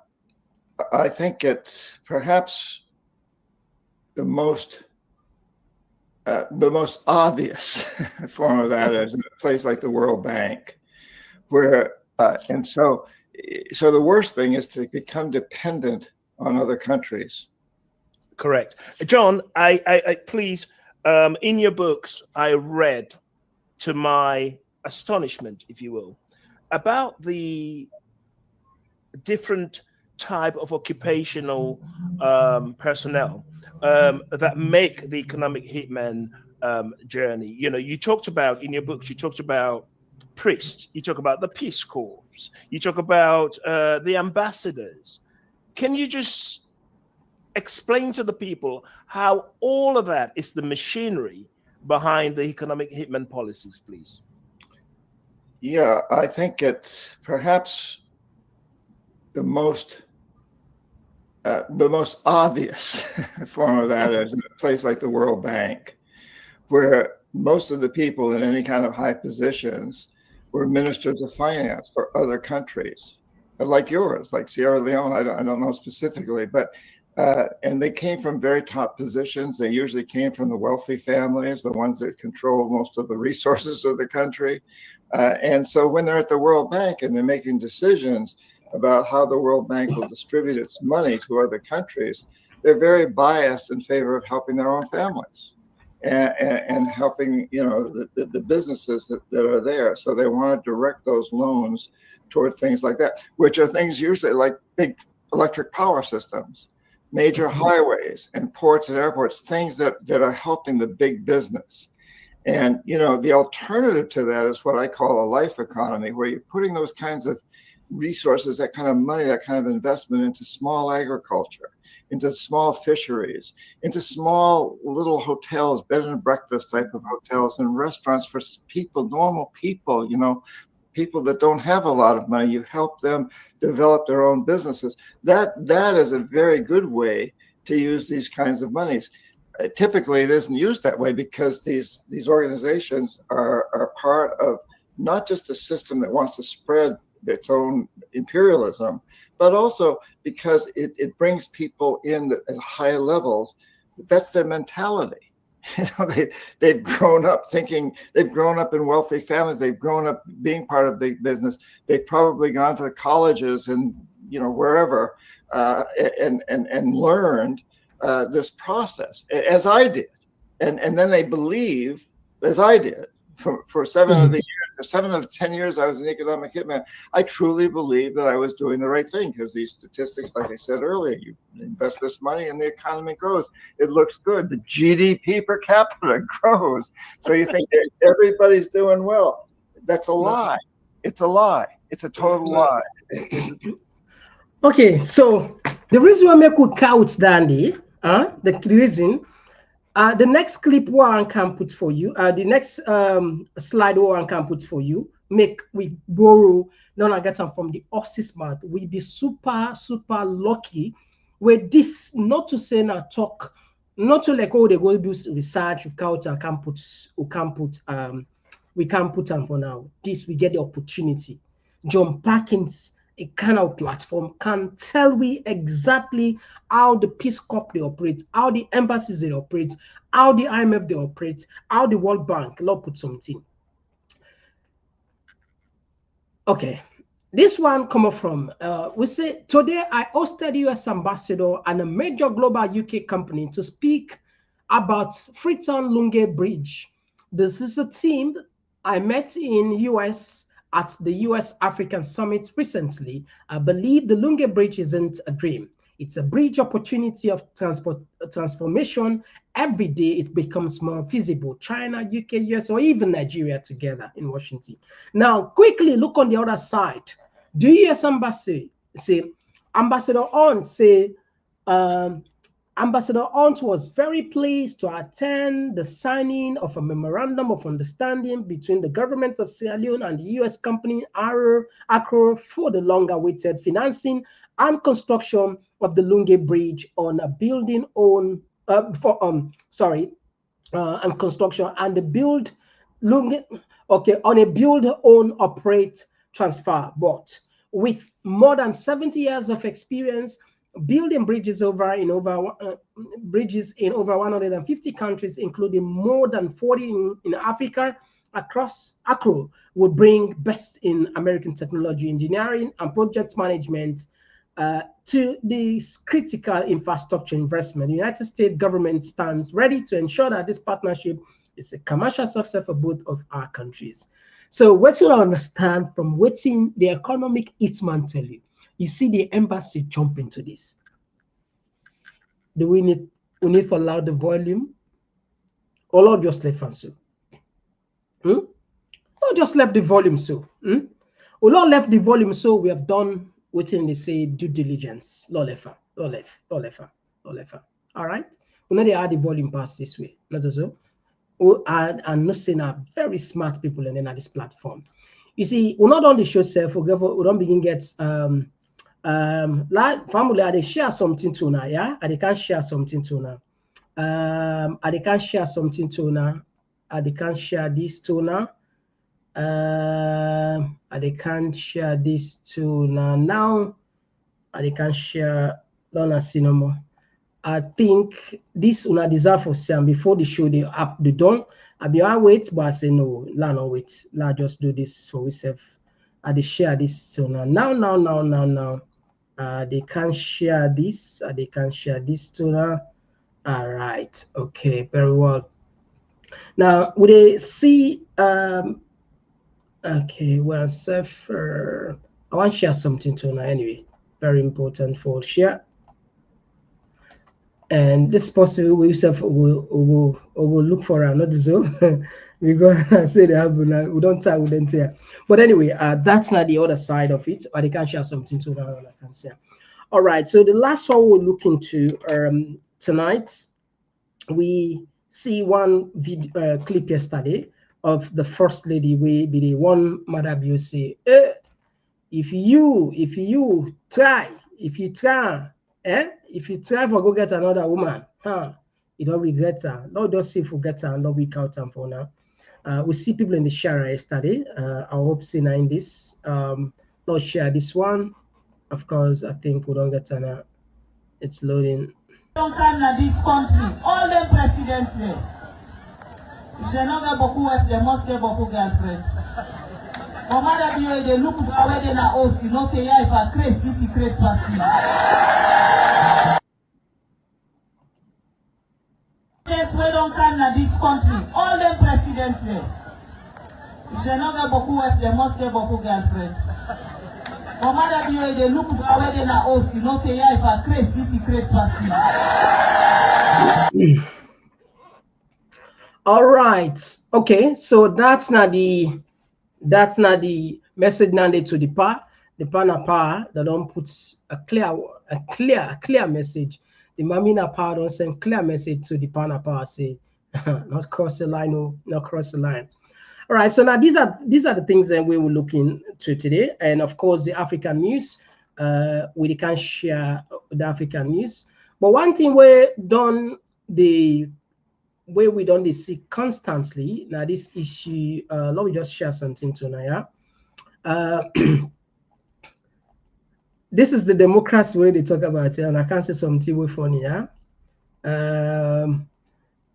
D: I think it's perhaps the most obvious form of that is in a place like the World Bank, where and so the worst thing is to become dependent on other countries.
G: Correct, John. I please, in your books, I read, to my astonishment, if you will, about the different type of occupational personnel that make the economic hitman journey. You talked about, in your books, you talked about priests, you talk about the Peace Corps, you talk about the ambassadors. Can you just explain to the people how all of that is the machinery behind the economic hitman policies, please?
D: Yeah, I think it's perhaps the most obvious form of that is in a place like the World Bank, where most of the people in any kind of high positions were ministers of finance for other countries, like yours, like Sierra Leone. I don't know specifically, but and they came from very top positions. They usually came from the wealthy families, the ones that control most of the resources of the country. And so when they're at the World Bank and they're making decisions about how the World Bank will distribute its money to other countries, they're very biased in favor of helping their own families and helping the businesses that are there. So they want to direct those loans toward things like that, which are things usually like big electric power systems, major highways and ports and airports, things that are helping the big business. And the alternative to that is what I call a life economy, where you're putting those kinds of resources, that kind of money, that kind of investment into small agriculture, into small fisheries, into small little hotels, bed and breakfast type of hotels, and restaurants for people, normal people, people that don't have a lot of money. You help them develop their own businesses. That is a very good way to use these kinds of monies. typically it isn't used that way because these organizations are part of not just a system that wants to spread its own imperialism, but also because it brings people in at high levels. That's their mentality. They've grown up thinking, they've grown up in wealthy families, they've grown up being part of big business, they've probably gone to colleges and wherever and learned this process, as I did, and then they believe, as I did, for 7 of the 10 years I was an economic hitman, I truly believed that I was doing the right thing, because these statistics, like I said earlier, you invest this money and the economy grows. It looks good. The GDP per capita grows. So you think everybody's doing well. That's a lie. It's a lie. It's a total lie.
C: Okay, so the reason why we could count Dandy, the reason, the next clip one can put for you, the next slide one can put for you, we borrow, now I get them from the horse's mouth. We be super lucky with this, not to say now talk, not to like, oh, they go do research, we can put them for now. This, we get the opportunity. John Parkins, a kind of platform, can tell we exactly how the Peace Corps they operate, how the embassies they operate, how the IMF they operate, how the World Bank. Lord put something. Okay, this one come up from we say today I hosted US ambassador and a major global UK company to speak about Freetown-Lungi Bridge. This is a team I met in US at the US African Summit recently. I believe the Lungi Bridge isn't a dream. It's a bridge opportunity of transformation. Every day it becomes more feasible. China, UK, US, or even Nigeria together in Washington. Now, quickly look on the other side. The US Embassy, say, Ambassador Hunt, say, Ambassador Hunt was very pleased to attend the signing of a memorandum of understanding between the government of Sierra Leone and the U.S. company Accra for the long-awaited financing and construction of the Lungi Bridge on a building own and construction and the build Lungi on a build own operate transfer. But with more than 70 years of experience building bridges in over 150 countries, including more than 40 in Africa, across Accra would bring best in American technology, engineering, and project management to this critical infrastructure investment. The United States government stands ready to ensure that this partnership is a commercial success for both of our countries. So what you understand from waiting the economic hitman tell you, you see the embassy jump into this. Do we need to allow the volume? Or not just let fancy? Or just left the volume so? Or not left the volume so we have done waiting they say due diligence. All right. We know they add the volume past this way. Not so. And not saying are very smart people and then at this platform. You see, we're not on the show self, we don't begin get like family, they share something to now, yeah? And they can share something to now. And they can share something to now. And they can share this to now. And they can share this to now. And they can share Lona Cinema. I think this una deserve for Sam before the show they up the done. I be I wait, but I say no, la no wait. La just do this for myself. I they share this to now. They can share this. They can share this to now. All right. Okay. Very well. Now would they see? Okay. Well, self. I want to share something to now anyway. Very important for share. And this possible we will look for another zone. We go and say they have we don't tell with them here. But anyway, that's not the other side of it. Or they can share something to now. I can say. All right. So the last one we'll look into tonight, we see one video clip yesterday of the first lady. We be the one Maada Bio say, if you try for go get another woman, You don't regret her. Not just say forget her and not week out and for now. We see people in the share yesterday. I hope seeing in this. Not share this one. Of course, I think we don't get her now. It's loading.
H: Don't come to this country. All the presidents there. If they don't get beaucoup wife, they must get beaucoup girlfriend. Maada Bio, they look where they na house. You know, say, yeah, if I craze, this is craze past me. We don't come to this country. All the presidents there. If they don't get beaucoup wife, they must get beaucoup girlfriend. Maada Bio, they look where they na house. You know, say, yeah, if I craze, this is craze past me.
C: All right. Okay. So that's not the message now to the power. The power that don't put a clear message. The Mamina power don't send clear message to the power say not cross the line, no, not cross the line. All right. So now these are the things that we will look into today, and of course the African news. We can share the African news, but one thing we don't see constantly now this issue. Let me just share something tonight. This is the democracy way they talk about it, and I can't say something way funny. Yeah.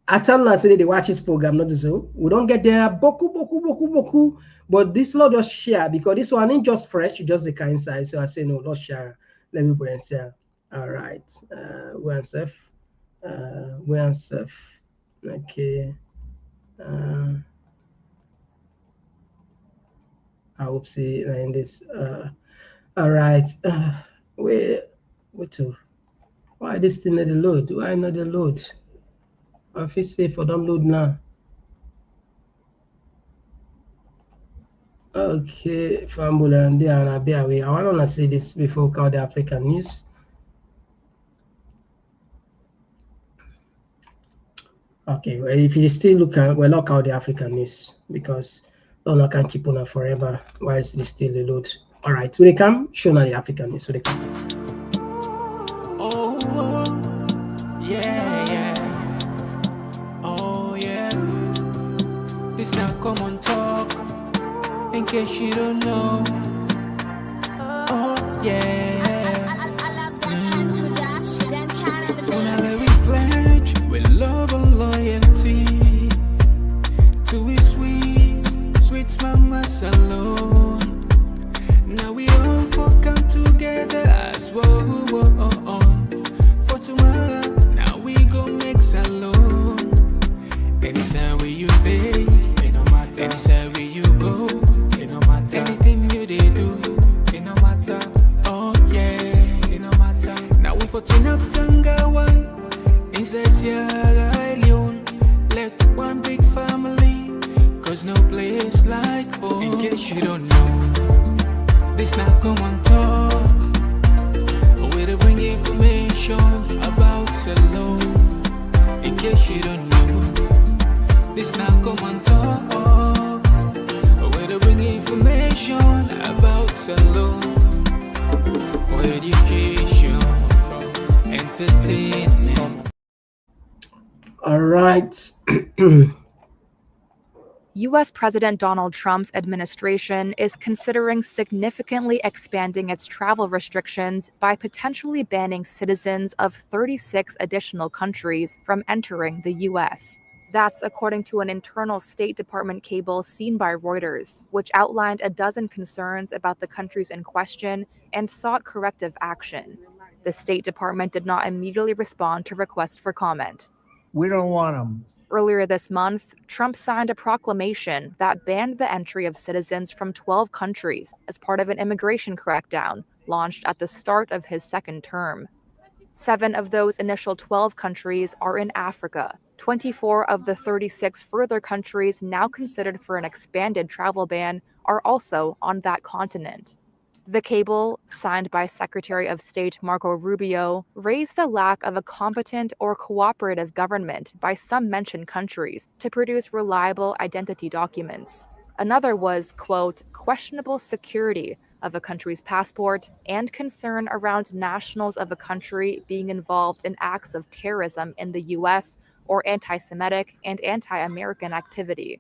C: I tell them say they watch this program, not so. We don't get there boku, but this lot just share because this one ain't just fresh, just the kind size. So I say no, not share. Let me bring share. All right. We're safe. Okay. I hope see in this. All right. Wait to. Why this thing not the load? Why not the load? I feel safe for them load now. Okay, Fambula and Diana Beaway. I want to say this before we call the African news. Okay, well, if you still look at, we'll lock out the African news because I can keep on forever while it's still the load. All right, when they come, show now the African news. So they come.
A: Oh, yeah. Oh, yeah. This now Komon-Tok. In case you don't know. Oh, yeah. Whenever we pledge with love and loyalty to we sweet mamas alone. Now we all come together as one. For tomorrow, now we go make salon. Anytime where you pay, anytime where you go, anything you they do, it no matter. Oh yeah, it no matter. Now we for turn up Tanga one, inside Sierra Leone. Let one big family, cause no place like home. In case you don't know, this now Komon-Tok. Where to bring information about salon. In case you don't know, this now Komon-Tok. Where to bring information about salon. For education, entertainment.
C: All right.
I: U.S. President Donald Trump's administration is considering significantly expanding its travel restrictions by potentially banning citizens of 36 additional countries from entering the U.S. That's according to an internal State Department cable seen by Reuters, which outlined a dozen concerns about the countries in question and sought corrective action. The State Department did not immediately respond to requests for comment.
J: We don't want them.
I: Earlier this month, Trump signed a proclamation that banned the entry of citizens from 12 countries as part of an immigration crackdown launched at the start of his second term. 7 of those initial 12 countries are in Africa. 24 of the 36 further countries now considered for an expanded travel ban are also on that continent. The cable, signed by Secretary of State Marco Rubio, raised the lack of a competent or cooperative government by some mentioned countries to produce reliable identity documents. Another was, quote, questionable security of a country's passport and concern around nationals of a country being involved in acts of terrorism in the U.S. or anti-Semitic and anti-American activity.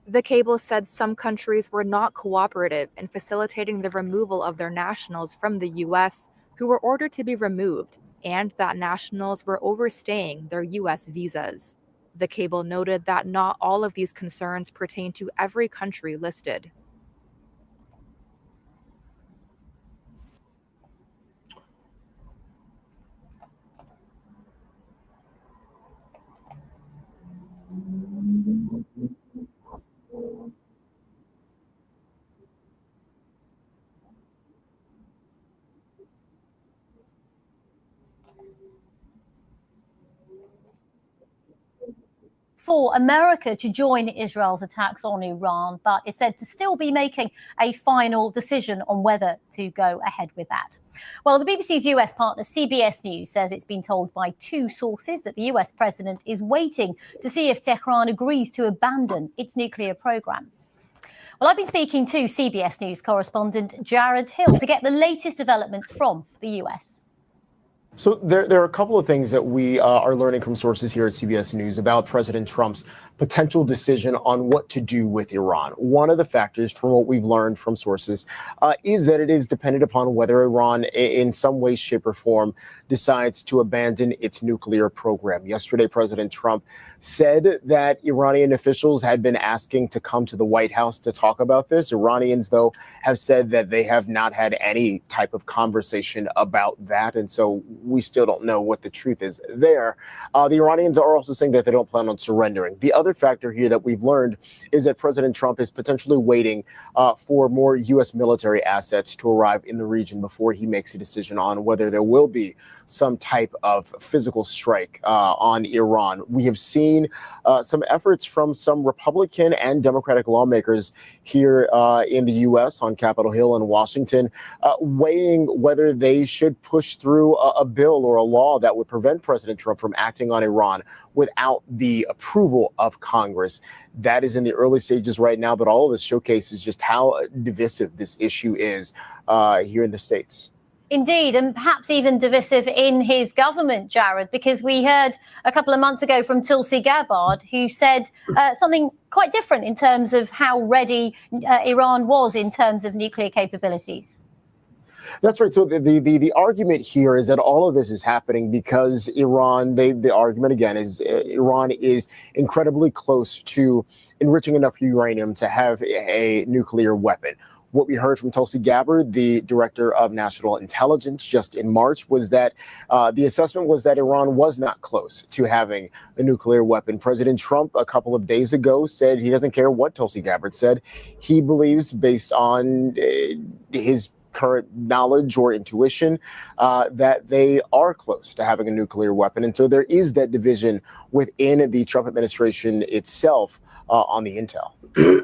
I: The cable said some countries were not cooperative in facilitating the removal of their nationals from the U.S. who were ordered to be removed, and that nationals were overstaying their U.S. visas. The cable noted that not all of these concerns pertain to every country listed.
J: For America to join Israel's attacks on Iran, but is said to still be making a final decision on whether to go ahead with that. Well, the BBC's US partner CBS News says it's been told by two sources that the US president is waiting to see if Tehran agrees to abandon its nuclear program. Well, I've been speaking to CBS News correspondent Jared Hill to get the latest developments from the US.
K: So there are a couple of things that we are learning from sources here at CBS News about President Trump's potential decision on what to do with Iran. One of the factors from what we've learned from sources is that it is dependent upon whether Iran in some way, shape or form decides to abandon its nuclear program. Yesterday, President Trump said that Iranian officials had been asking to come to the White House to talk about this. Iranians, though, have said that they have not had any type of conversation about that. And so we still don't know what the truth is there. The Iranians are also saying that they don't plan on surrendering. The other factor here that we've learned is that President Trump is potentially waiting for more U.S. military assets to arrive in the region before he makes a decision on whether there will be some type of physical strike on Iran. We have seen some efforts from some Republican and Democratic lawmakers here in the U.S. on Capitol Hill in Washington, weighing whether they should push through a bill or a law that would prevent President Trump from acting on Iran without the approval of Congress. That is in the early stages right now, but all of this showcases just how divisive this issue is here in the States.
J: Indeed, and perhaps even divisive in his government, Jared, because we heard a couple of months ago from Tulsi Gabbard, who said something quite different in terms of how ready Iran was in terms of nuclear capabilities.
K: That's right. So the argument here is that all of this is happening because Iran, the argument again is Iran is incredibly close to enriching enough uranium to have a nuclear weapon. What we heard from Tulsi Gabbard, the director of national intelligence, just in March, was that the assessment was that Iran was not close to having a nuclear weapon. President Trump, a couple of days ago, said he doesn't care what Tulsi Gabbard said. He believes, based on his current knowledge or intuition, that they are close to having a nuclear weapon. And so there is that division within the Trump administration itself on the intel.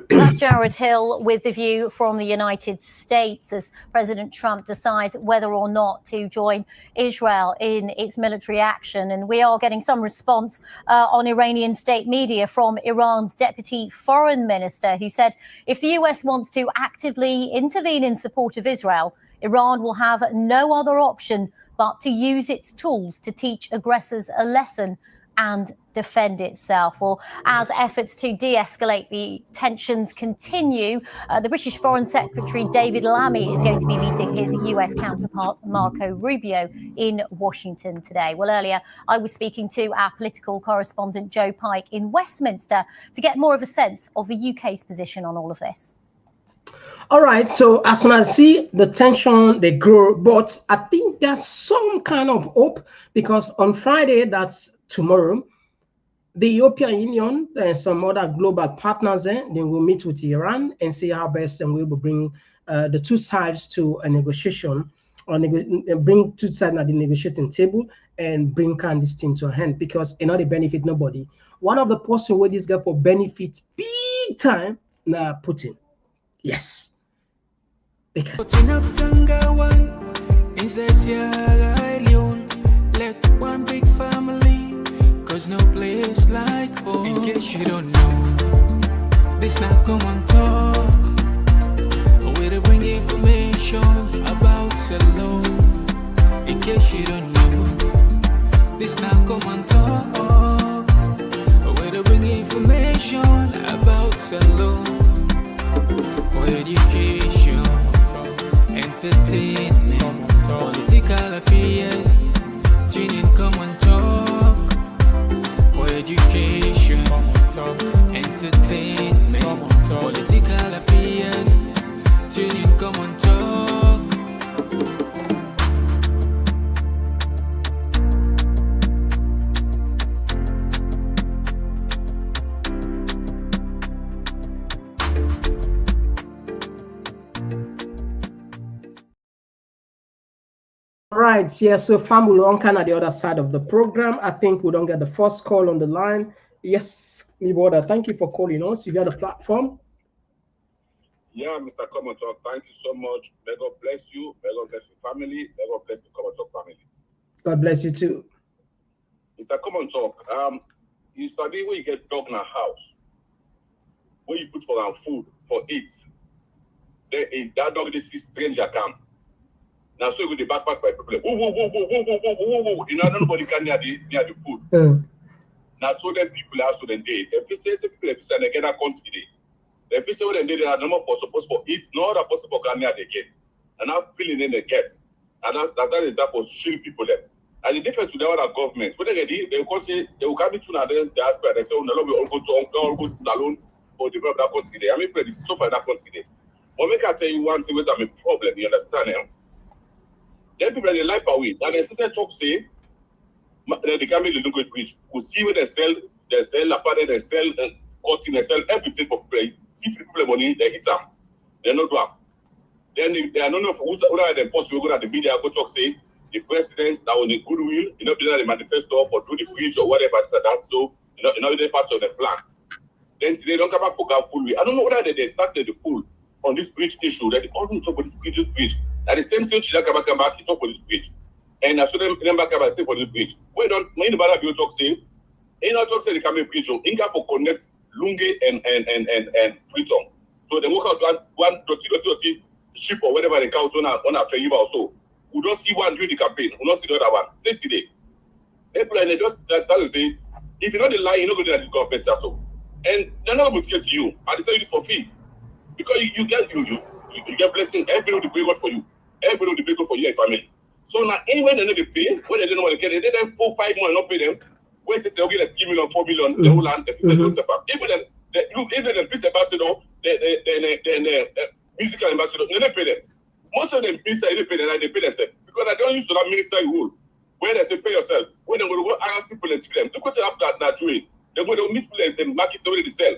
J: That's Jared Hill with the view from the United States as President Trump decides whether or not to join Israel in its military action. And we are getting some response on Iranian state media from Iran's deputy foreign minister, who said if the US wants to actively intervene in support of Israel, Iran will have no other option but to use its tools to teach aggressors a lesson and defend itself. Well, as efforts to de-escalate the tensions continue, the British Foreign Secretary David Lammy is going to be meeting his US counterpart Marco Rubio in Washington today. Well, earlier I was speaking to our political correspondent Joe Pike in Westminster to get more of a sense of the UK's position on all of this.
C: All right, so as soon as I see the tension, they grow, but I think there's some kind of hope because on Friday, that's tomorrow, the European Union and some other global partners, they will meet with Iran and see how best and we will bring the two sides to a negotiation or bring two sides at the negotiating table and bring this thing to a hand because it not benefit nobody. One of the person where this guy for benefit big time, now Putin. Yes.
A: Putting up Tangawan is a Sierra Leone, let one big family, cause no place like home. In case you don't know, this not Komon-Tok, we'll bring information about Salone. In case you don't know, this not Komon-Tok, information about salon, for education, entertainment, political affairs. Tune in, Komon-Tok, for education, entertainment, political affairs. Tune in, Komon-Tok.
C: Right, yeah, so fam will on kind of the other side of the program. I think we don't get the first call on the line. Yes, my brother, thank you for calling us. You got the platform.
L: Yeah, Mr. Komon-Tok, thank you so much. May God bless you. May God bless your family. May God bless the Komon-Tok family.
C: God bless you too.
L: Mr. Komon-Tok, you study where you get dog in a house, where you put for them food for eat. There is that dog they see stranger come. Now so you go the backpack by people. Whoa. You know nobody can near the food. Now so then people are so then they if you say people if you say they get a country. If you say when they are no more supposed for eat, no other possible can near the gate. And now feeling in the get. And that is that for shield people them. And the difference with the other government, when they get it, they will say they will come into the diaspora. They say, "Oh, no, we all go to salon or develop that country." I mean, this is so far that country. But make I tell you one thing, with a problem. You understand? Eh? Then people they life away. And the sister talk say, they come in the local bridge. We see where they sell apart, they sell cotton, they sell everything for people. See people money, they hit them. They not do them. Then they are not know who are the post we go at the media go talk say the presidents that on the goodwill, you know, the manifesto for do the bridge or whatever so that so you know the part of the plan. Then they don't come back for full way. I don't know whether they started the full on this bridge issue that they always talk about this bridge. At the same time, she come back, he talk for this bridge. And I saw them back and say for this bridge. We don't Maada Bio talk say, not talk say they can make bridge on Inga for connect Lungi and Freetown. So they work out one 30 ship or whatever they count on after you also. We don't see one during the campaign, we don't see the other one. Say today. People and they just tell you say, if you know the lie, you're not going to do that government so. And they're not going to get to you. And they tell you this for free. Because you get blessing, everybody will pay God for you. Everybody will pay God for you and family. So now anywhere they know they pay, when they don't want to get it, they then 4-5 months not pay them. When they get like 3 million, 4 million, the whole land, even the peace ambassador, the musical ambassador, they don't pay them. Most of them peace they pay them, they pay themselves. Because I don't use to that military rule where they say pay yourself. When they go ask people and tell them, look what they have that way. They go to meet people and they market the way they sell.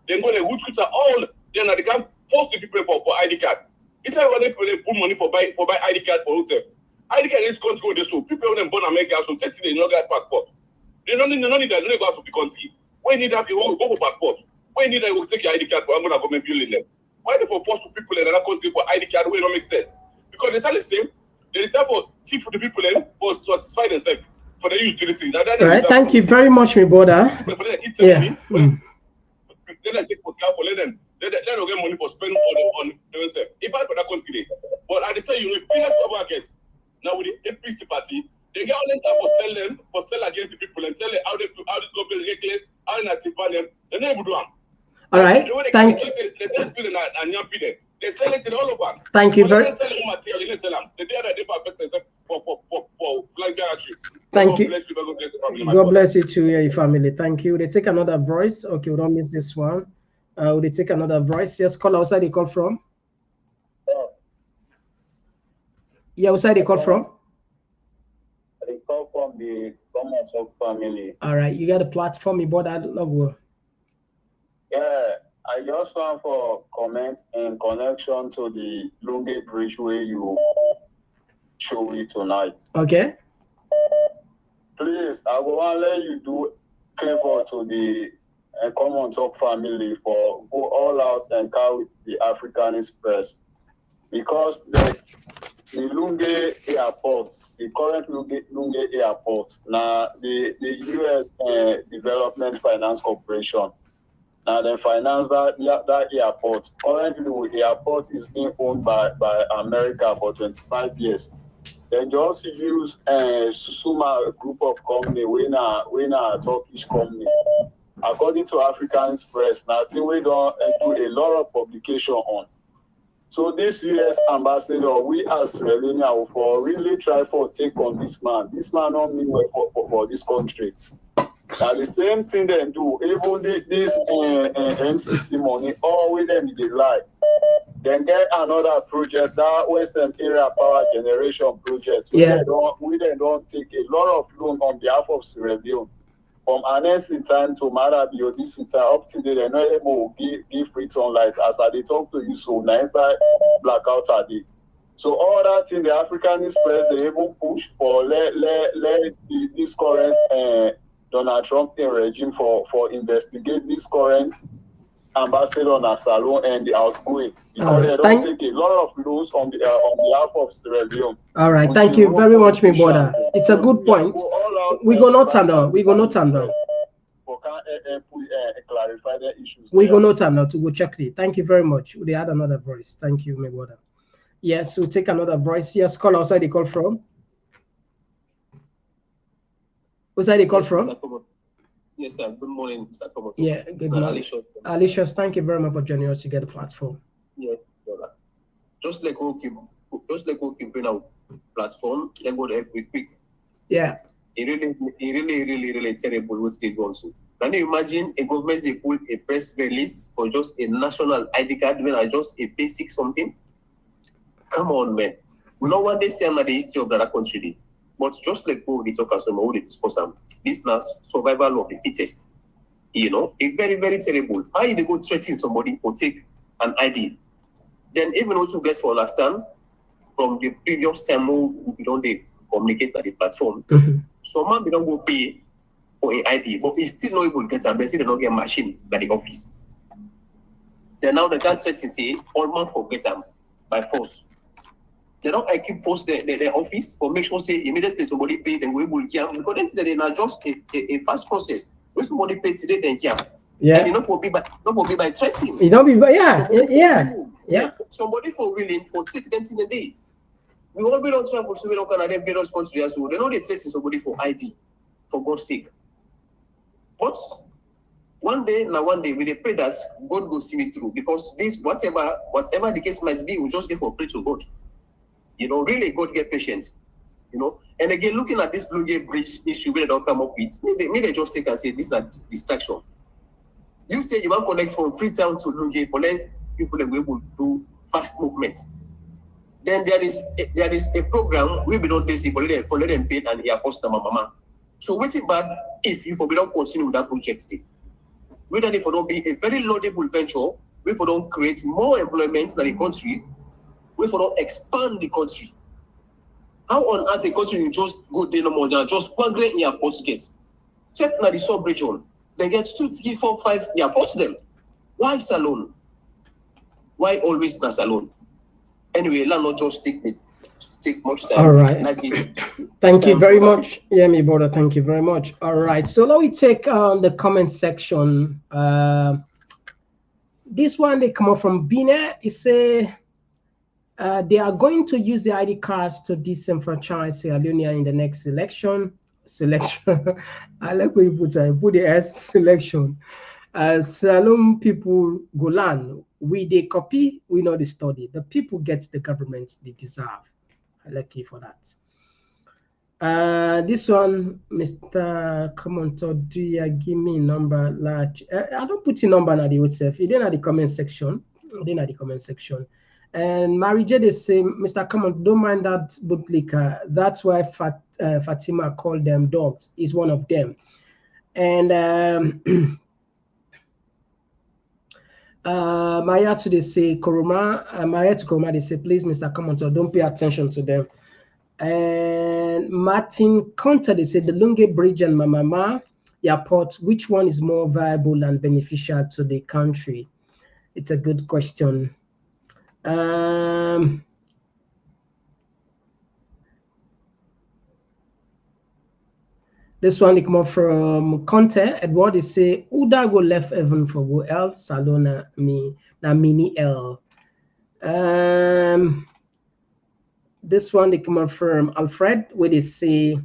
L: They go to root all. Then they can force the people for ID card. It's like when they put money for buy ID card for hotel. ID card is control this so people when they born America so 30 they no get passport. They don't need that, they go out of the country. When you need that, you go for passport. When you need that, you will take your ID card for another government building them. Why they for force to people in another country for ID card where it don't make sense? Because they tell the same, they decide for cheap for the people in for satisfy themselves for the utility.
C: All right, thank you very much, my brother. Yeah.
L: Then I take for car for let them get money for spending on themselves. If I for that country, but I tell you, the biggest market now with the APC party, they get all them time for sell against the people and tell them how they government reckless, how they not them, they never do them.
C: All right, thank you.
L: They sell it in all over.
C: Thank you very much. Thank you. God bless you too, your family. Thank you. They take another voice. Okay, we don't miss this one. They take another voice. Yes, call outside. They call from. Yeah, outside they call from.
M: They call from the Komon-Tok family.
C: All right, you got a platform. You bought that love.
M: Yeah, I just want for comment in connection to the Lungi Bridge where you show it tonight.
C: Okay.
M: Please, I will let you do favor to the Komon-Tok family for go all out and carry the Africanist first. Because the Lungi airport, the current Lungi airport, now the U.S. Development Finance Corporation, now they finance that airport. Currently, the airport is being owned by America for 25 years. They just use Susuma group of company, we na Turkish company. according to African Express, now I think we don't do a lot of publication on. So this U.S. ambassador, we as Sierra Leoneans for really try for take on this man. This man don't mean well for this country. Now the same thing they do, even this MCC money, all with them they lie. Then get another project, that Western Area Power Generation project.
C: Yeah.
M: We don't take a lot of loan on behalf of Sierra Leone. From announcing time to Maada Bio, this time up to date, they're not able to give Freetown-Lungi as I talk to you. So now inside blackouts are there. So all that in the African Express, they able push for let this current Donald Trump regime for investigate this current ambassador on Salon and the outgoing, because they don't take a lot of loans on behalf of Sierra Leone.
C: All right, thank you very much, my brother. It's a good point. We go not time down. We go not time down.
M: Clarify the issues.
C: We go no time now to go check it. Thank you very much. We had another voice. Thank you, my brother. Yes, we'll take another voice. Yes, call outside the call from. Who's that the call from?
N: Yes, sir. Good morning, Mr. Komon-Tok.
C: Yeah, good morning. Alicious, thank you very much for joining us to get the platform.
N: Yeah, brother. Just like we keep bring out platform, let go there quick.
C: Yeah.
N: It really terrible what they go to. Can you imagine a government they put a press release for just a national ID card when I just a basic something? Come on, man. We know what they say about the history of that country. But just like we talk as we discuss this now survival of the fittest. You know, it's very terrible. How they go threaten somebody for take an ID? Then even also guys for understand from the previous time we don't they communicate at the platform. Some man don't go pay for an ID, but he's still not able to get a message. They don't get a machine at the office. Then now they can't threaten say all man forget them by force. They don't keep force their office for make sure say immediately somebody pay then we will care because then they are just a fast process. When somebody pay today then care.
C: Yeah.
N: And not for be by threatening.
C: You don't be yeah.
N: Somebody for willing for take them in a day. We all be on travel so we don't can them various countries as well. They know they threaten somebody for ID, for God's sake. But one day we they pray that God will see me through because this whatever the case might be, we just get for pray to God. You know, really God get patience. You know, and again looking at this Lungi bridge issue where they don't come up with, me they just take and say this is a distraction. You say you want to connect from Freetown to Lungi for let people be able to do fast movement. Then there is a program we don't see for let them pay and hear customer mama. So what's it bad if you don't continue with that project still? Whether if it don't be a very laudable venture, if we don't create more employment in the country, if we don't expand the country. How on earth the country you just go there no more than just one great airport get? Check na the sub-region. They get 2, 3, 4, 5 airports them. Why Salon? Why always na Salon? Anyway, let not just take much time.
C: All right. Thank you very much. Yeah, my brother. Thank you very much. All right. So let me take the comment section. This one they come up from Bine. It say they are going to use the ID cards to disenfranchise Sierra Leone in the next election. I like when you put the S selection. Salon people go land. We they copy, we know the study. The people get the government they deserve. I like you for that. This one, Mr. Komon-Tok, do you give me number large? I don't put your number in the itself. It didn't at the comment section. And Mary J, they say, Mr. Komon, don't mind that bootlicker. That's why Fatima called them dogs. Is one of them. And Maria to they say Maria to Koroma, they say, please, Mr. Komon-Tok, don't pay attention to them. And Martin Conta, they say the Lungi Bridge and Mamama Airport, which one is more viable and beneficial to the country? It's a good question. This one they come up from Conte. Edward, they say Udago left heaven for go L Salona me na mini L. This one they come up from Alfred, where they say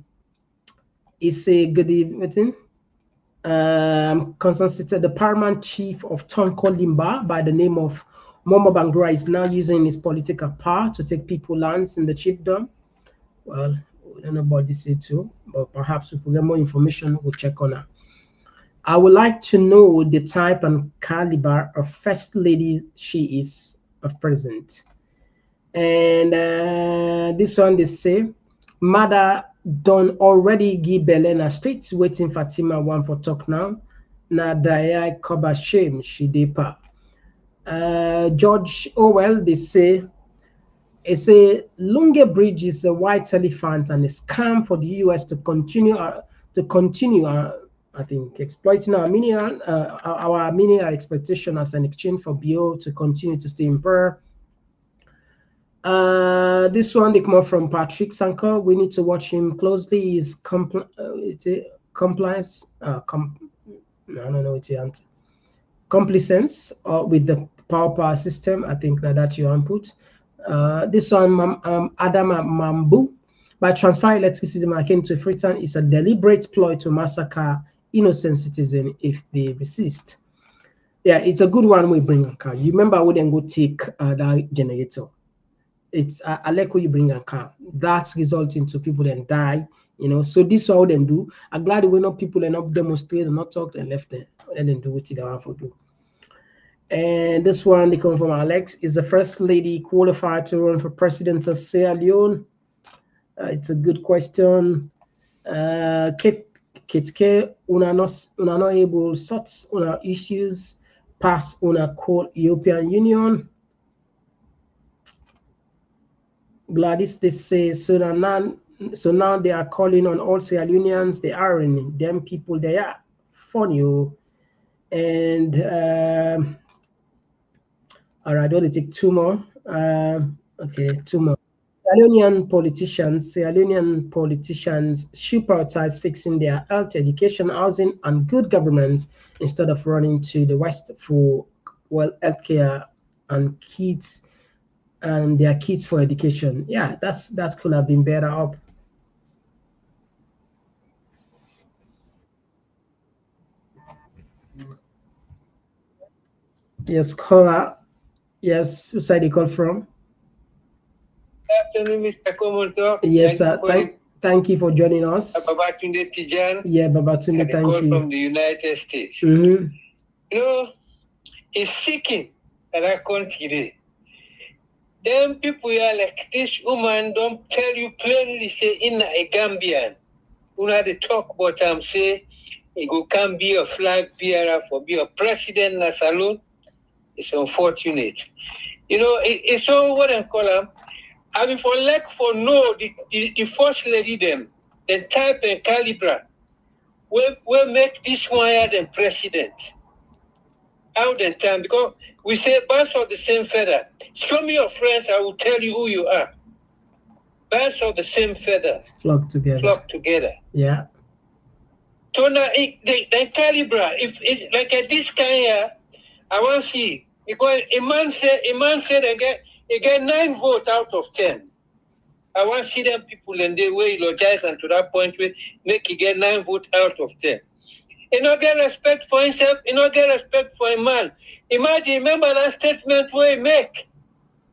C: good evening. constituted the paramount chief of Tonko Limba by the name of Momo Bangura is now using his political power to take people lands in the chiefdom. Well, we don't know about this too, but perhaps if we get more information, we'll check on her. I would like to know the type and caliber of first lady she is of present. And this one they say, Mother done already give Belena streets waiting Fatima one for talk now. Na daya cover shame she depa. George Orwell they say, it's a Lungi Bridge is a white elephant and a scam for the US to continue I think exploiting our mineral exploitation as an exchange for Bio to continue to stay in power. This one they come up from Patrick Sanko. We need to watch him closely. Is compliance? I don't know what you answer. Complacence with the power system. I think that you input. This one, Adam Mambu, by transferring electricity market to Freetown is a deliberate ploy to massacre innocent citizens if they resist. Yeah, it's a good one. We bring a car. You remember we then go take that generator. It's I like when you bring a car. That's resulting to people then die. You know, so this is what them do. I'm glad we're not people and not demonstrate and not talk and left them and then do what they want to do. And this one, they come from Alex, is the first lady qualified to run for president of Sierra Leone? It's a good question. Kitke, una not able sorts una issues pass una call European Union. Gladys, they say so now they are calling on all Sierra Leoneans. They are in them people. They are funny, and. All right, only take two more. Okay, two more. Sierra Leonean politicians should prioritize fixing their health, education, housing, and good governance instead of running to the West for healthcare and kids and their kids for education. Yeah, that could have been better up. Yes, caller. Yes, who side you call from?
O: Good afternoon, Mr. Komon-Tok.
C: Yes, sir. Thank you for joining us.
O: Babatunde Pijan.
C: Yeah, Babatunde, thank you.
O: From the United States.
C: Mm-hmm.
O: You know, it's sickening that I country. Them people here like this woman don't tell you plainly say in a Gambian. You know they talk about say it can be a flag bearer for be a president in a saloon. It's unfortunate. You know, it's all what I call them. I mean, for the first lady them, the type and caliber, will make this one higher than president. Out in time, because we say birds of the same feather. Show me your friends, I will tell you who you are. Birds of the same feathers.
C: Flock together. Yeah.
O: So now, the caliber, if it, like at this kind here, I want to see. Because a man said they get 9 votes out of 10. I want to see them people and they will eulogize and to that point where make you get 9 votes out of 10. You not get respect for himself, you not get respect for a man. Remember that statement where he make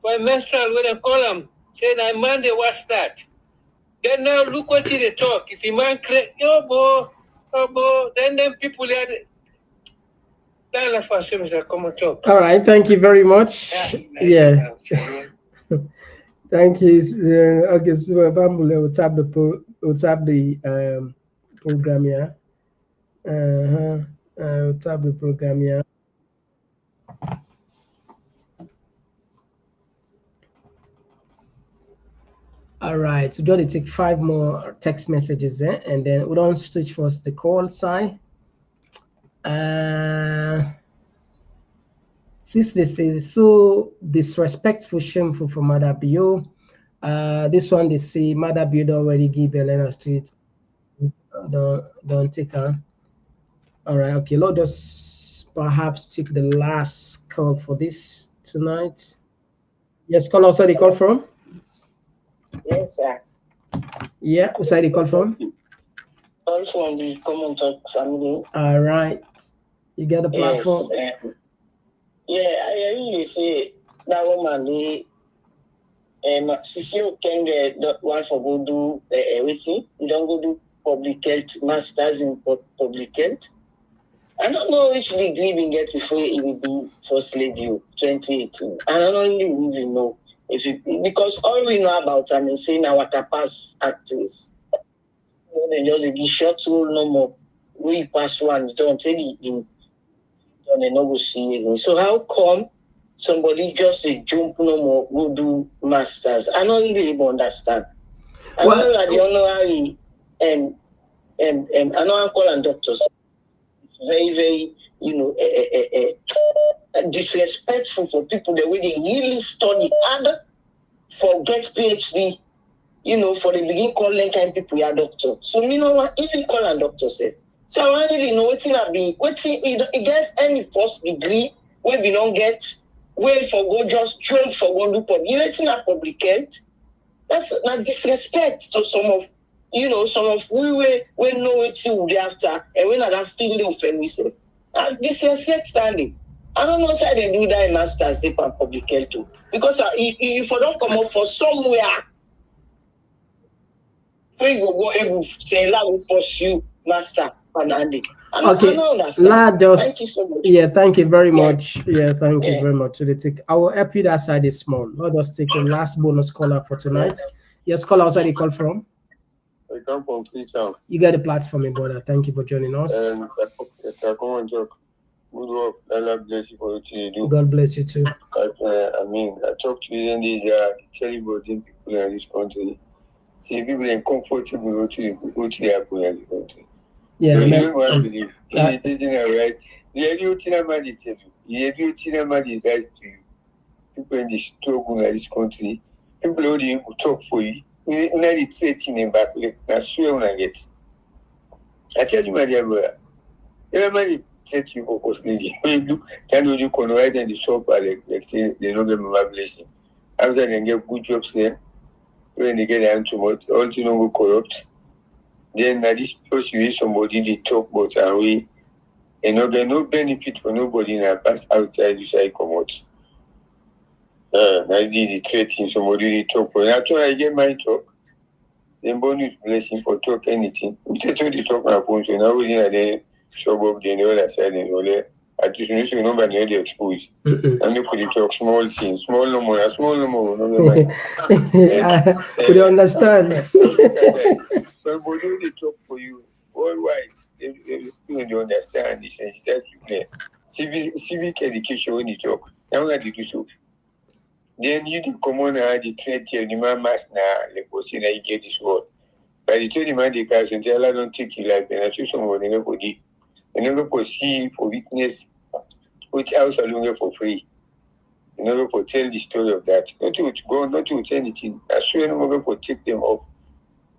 O: for a menstrual where they call him, saying a man they watch that. Then now look what they talk. If a man oh boy, then them people there.
C: All right, thank you very much. Yeah. Thank you. Okay, so Bambule will tap the program here. We'll tap the program here. All right, so do you take 5 more text messages and then we don't switch first the call side. Since this is so disrespectful, shameful for Maada Bio, this one they say Maada Bio don't already give Elena Street. Don't take her. All right, okay. Let us perhaps take the last call for this tonight. Yes, call outside the call from.
O: Yes, sir.
C: Yeah, outside the call from.
O: all from the Komon-Tok family.
C: All right. You get the platform?
O: Yes. I really say that woman, she can get one for go do everything. You don't go do public health, masters in public health. I don't know which degree we get before it will be first lady 2018. I don't even know if it, because all we know about saying our pass actors. Then just be short rule no more. We pass one, don't tell you in no see. So how come somebody just jump no more go do masters? I don't even understand. I don't know how he I know uncle and doctors. It's very, very, disrespectful for people the way they really study hard for get PhD, for the beginning calling kind people are doctor. So me no one even call a doctor say. So I want really know it get any first degree where we don't get where for go just jump for go do public. You know, public health. That's not disrespect to some of some of we know what you would after and when that feeling of we say. Disrespect standing. I don't know how they do that in masters they can public health too. Because if you don't come up for somewhere where you go able to say la will pursue master and Andy.
C: Okay, thank you so much. Yeah, thank you very much. Yeah, thank you very much. I will help you that side is small. Let us take the last bonus caller for tonight. Yes, caller, outside you call from?
M: I come from Freetown.
C: You get the platform, brother. Thank you for joining us.
M: Komon-Tok. Good work. Allah bless you for what you do.
C: God bless you too.
M: I talk to you in these terrible people in this country. See, people are comfortable with what you happen in the country.
C: Yeah,
M: so you don't want to believe. It isn't right. The idea man is tell you. The idea man is right to you. People in the struggle in this country, people only talk for you. You know the threatening in battle. I swear when I get. I tell you, my dear brother, everybody take you for first lady. When you can you can write in the shop like say they don't get my blessing. After they get good jobs there, when they get down to much, all you know go corrupt. Then at this place you hear somebody they talk about and we get no benefit for nobody in a pass outside you say come out. I did the threatening somebody they talk for. After I get my talk, then bonus blessing for talk anything. We say to the talk my phone, so now we are there, show up the other side and all that. At least you know they exposed. And look for the talk small thing, small no more.
C: We don't understand.
M: Somebody they talk for you worldwide. They understand this and it's civic education when you talk. Now how do you do so? Then you can come on and the threat here, the man mass now, like was saying you get this word. By the time the man they catch and tell I don't take your life and I choose somebody nobody. And never for see for witness which house are looking for free. You never for tell the story of that. Not to go, not to tell anything. I swear no more for take them off.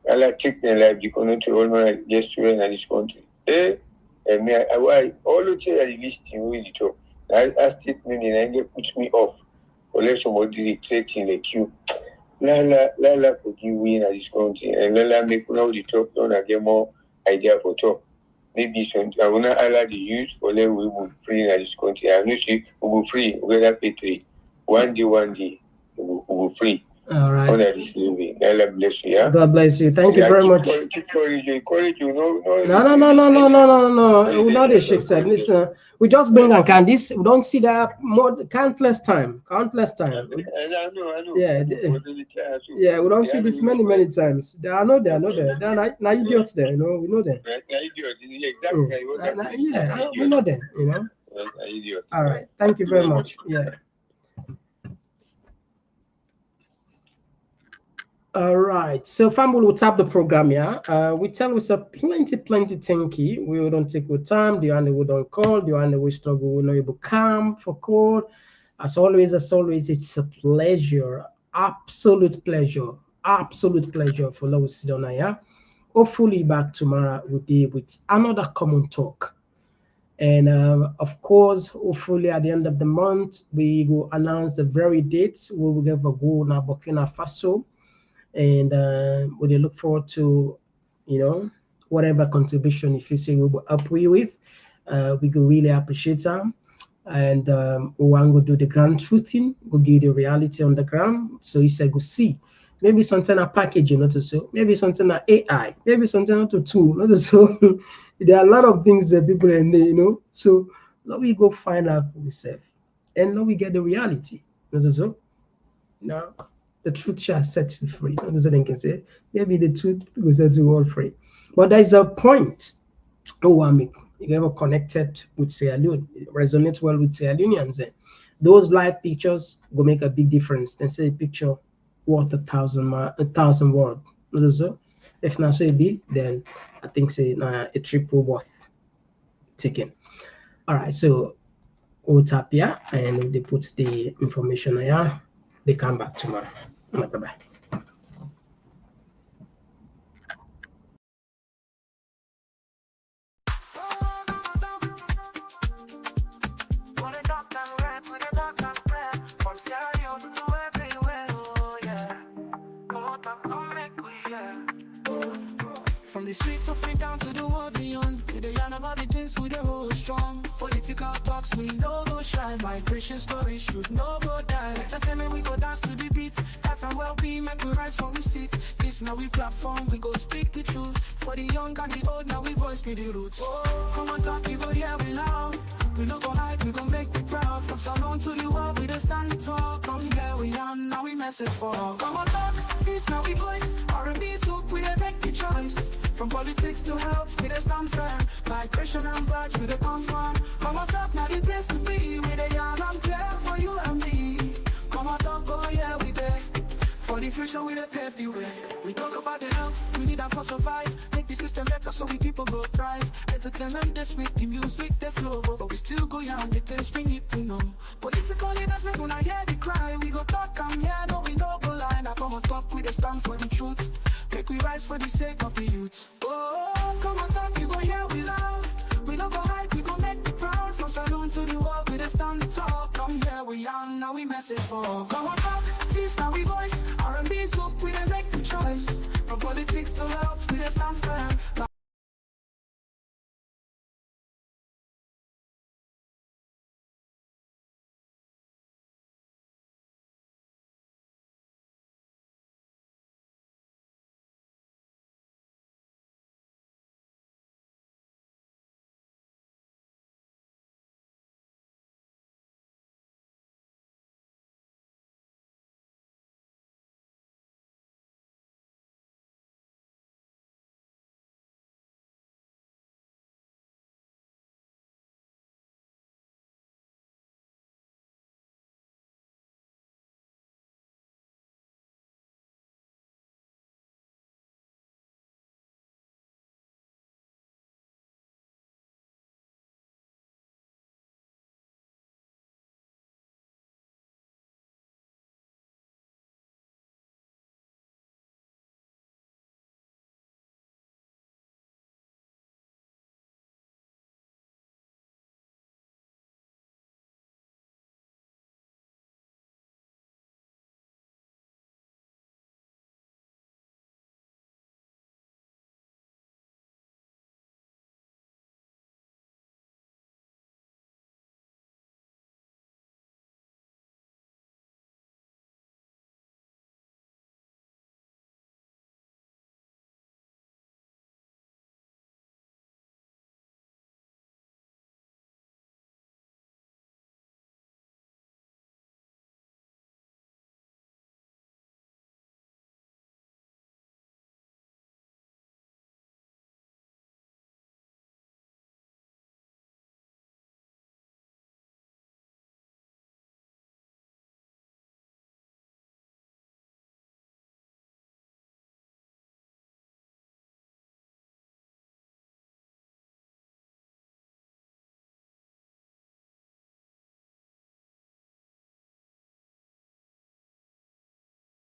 M: I take their life because not to all my just students in this country. And I all the things I listing with the talk. I statement and I get puts me off. Or let somebody threaten like you. Lala forgive we in this country and Lala make now the talk down and get more idea for talk. Maybe some I will not allow the youth or let we will free in this country. I know see we will free, we will pay 3. One day we will free.
C: All right.
M: God bless you. Yeah?
C: God bless you. Thank you very much.
M: Encourage you. No.
C: Not a shake said. Listen, we just bring and can this. We don't see that more countless time.
M: I know.
C: Yeah. Yeah, we don't see this many times. They are not there. They are not idiots there. You know, we know them.
M: Exactly.
C: Yeah, we know them. You know.
M: Idiots.
C: All right. Thank you very much. Yeah. All right, so family will tap the program, yeah. We tell us a plenty thank you. We don't take with time, the one we don't call, the one we struggle, we know able come for call. As always, it's a pleasure, absolute pleasure for Lois Sidona, yeah. Hopefully back tomorrow with another Komon-Tok. And of course, hopefully at the end of the month, we will announce the very dates we will give a go na Burkina Faso. And we look forward to, whatever contribution if you say we will help you with. We could really appreciate them. And we want to do the ground truthing, go give the reality on the ground. So he said, go see. Maybe something a packaging, not so. Maybe something a AI. Maybe something not a tool, not so. There are a lot of things that people in there, you know. So let me go find out for yourself, and let me get the reality, not so. Now the truth shall set you free. Not so they can say. Maybe the truth will set you all free. But there's a point. Oh, you ever connected with Sierra Leone, resonate well with Sierra Leoneans. Those live pictures will make a big difference. They say a picture worth 1,000 words. So if not so be, then I think say a triple worth taken. All right, so we'll tap here and they put the information here. They come back tomorrow. Bye-bye.
B: From the streets of Freetown to the world beyond, we the yarn about the things we the hold strong. Political talks, we no go shy. Migration stories should no go die. Entertainment, we go dance to the beats. Health and well-being, make we rise from we sit. This now we platform, we go speak the truth. For the young and the old, now we voice be the roots. Komon-Tok, you go hear we loud. We no go hide, we go make we proud. From Salon to the world, we the stand tall. Come here, we on, now we message for all. Komon-Tok, this now we voice. R&B, so we make the choice. From politics to health, we the stand firm. Migration and vibes, we the confirm. Komon-Tok, now the place to be. We the young and clear for you and me. Komon-Tok, oh yeah, we there. For the future, we the pave the way. We talk about the health, we need them for survive. Make the system better so we people go thrive. Entertainment this week, the music, the flow. But we still go young, the things we need to know. Political leaders, we gonna hear the cry. We go talk, I'm here, no, we no go lie. Now Komon-Tok, we the stand for the truth. Make we rise for the sake of the youth. Oh, Komon-Tok, you go hear we loud. We no go hide, we go make me proud. From Salon to the world, we the stand the talk. Come here, we young, now we message for Komon-Tok, this now we voice. R&B, so we the make the choice. From politics to health, we the stand firm.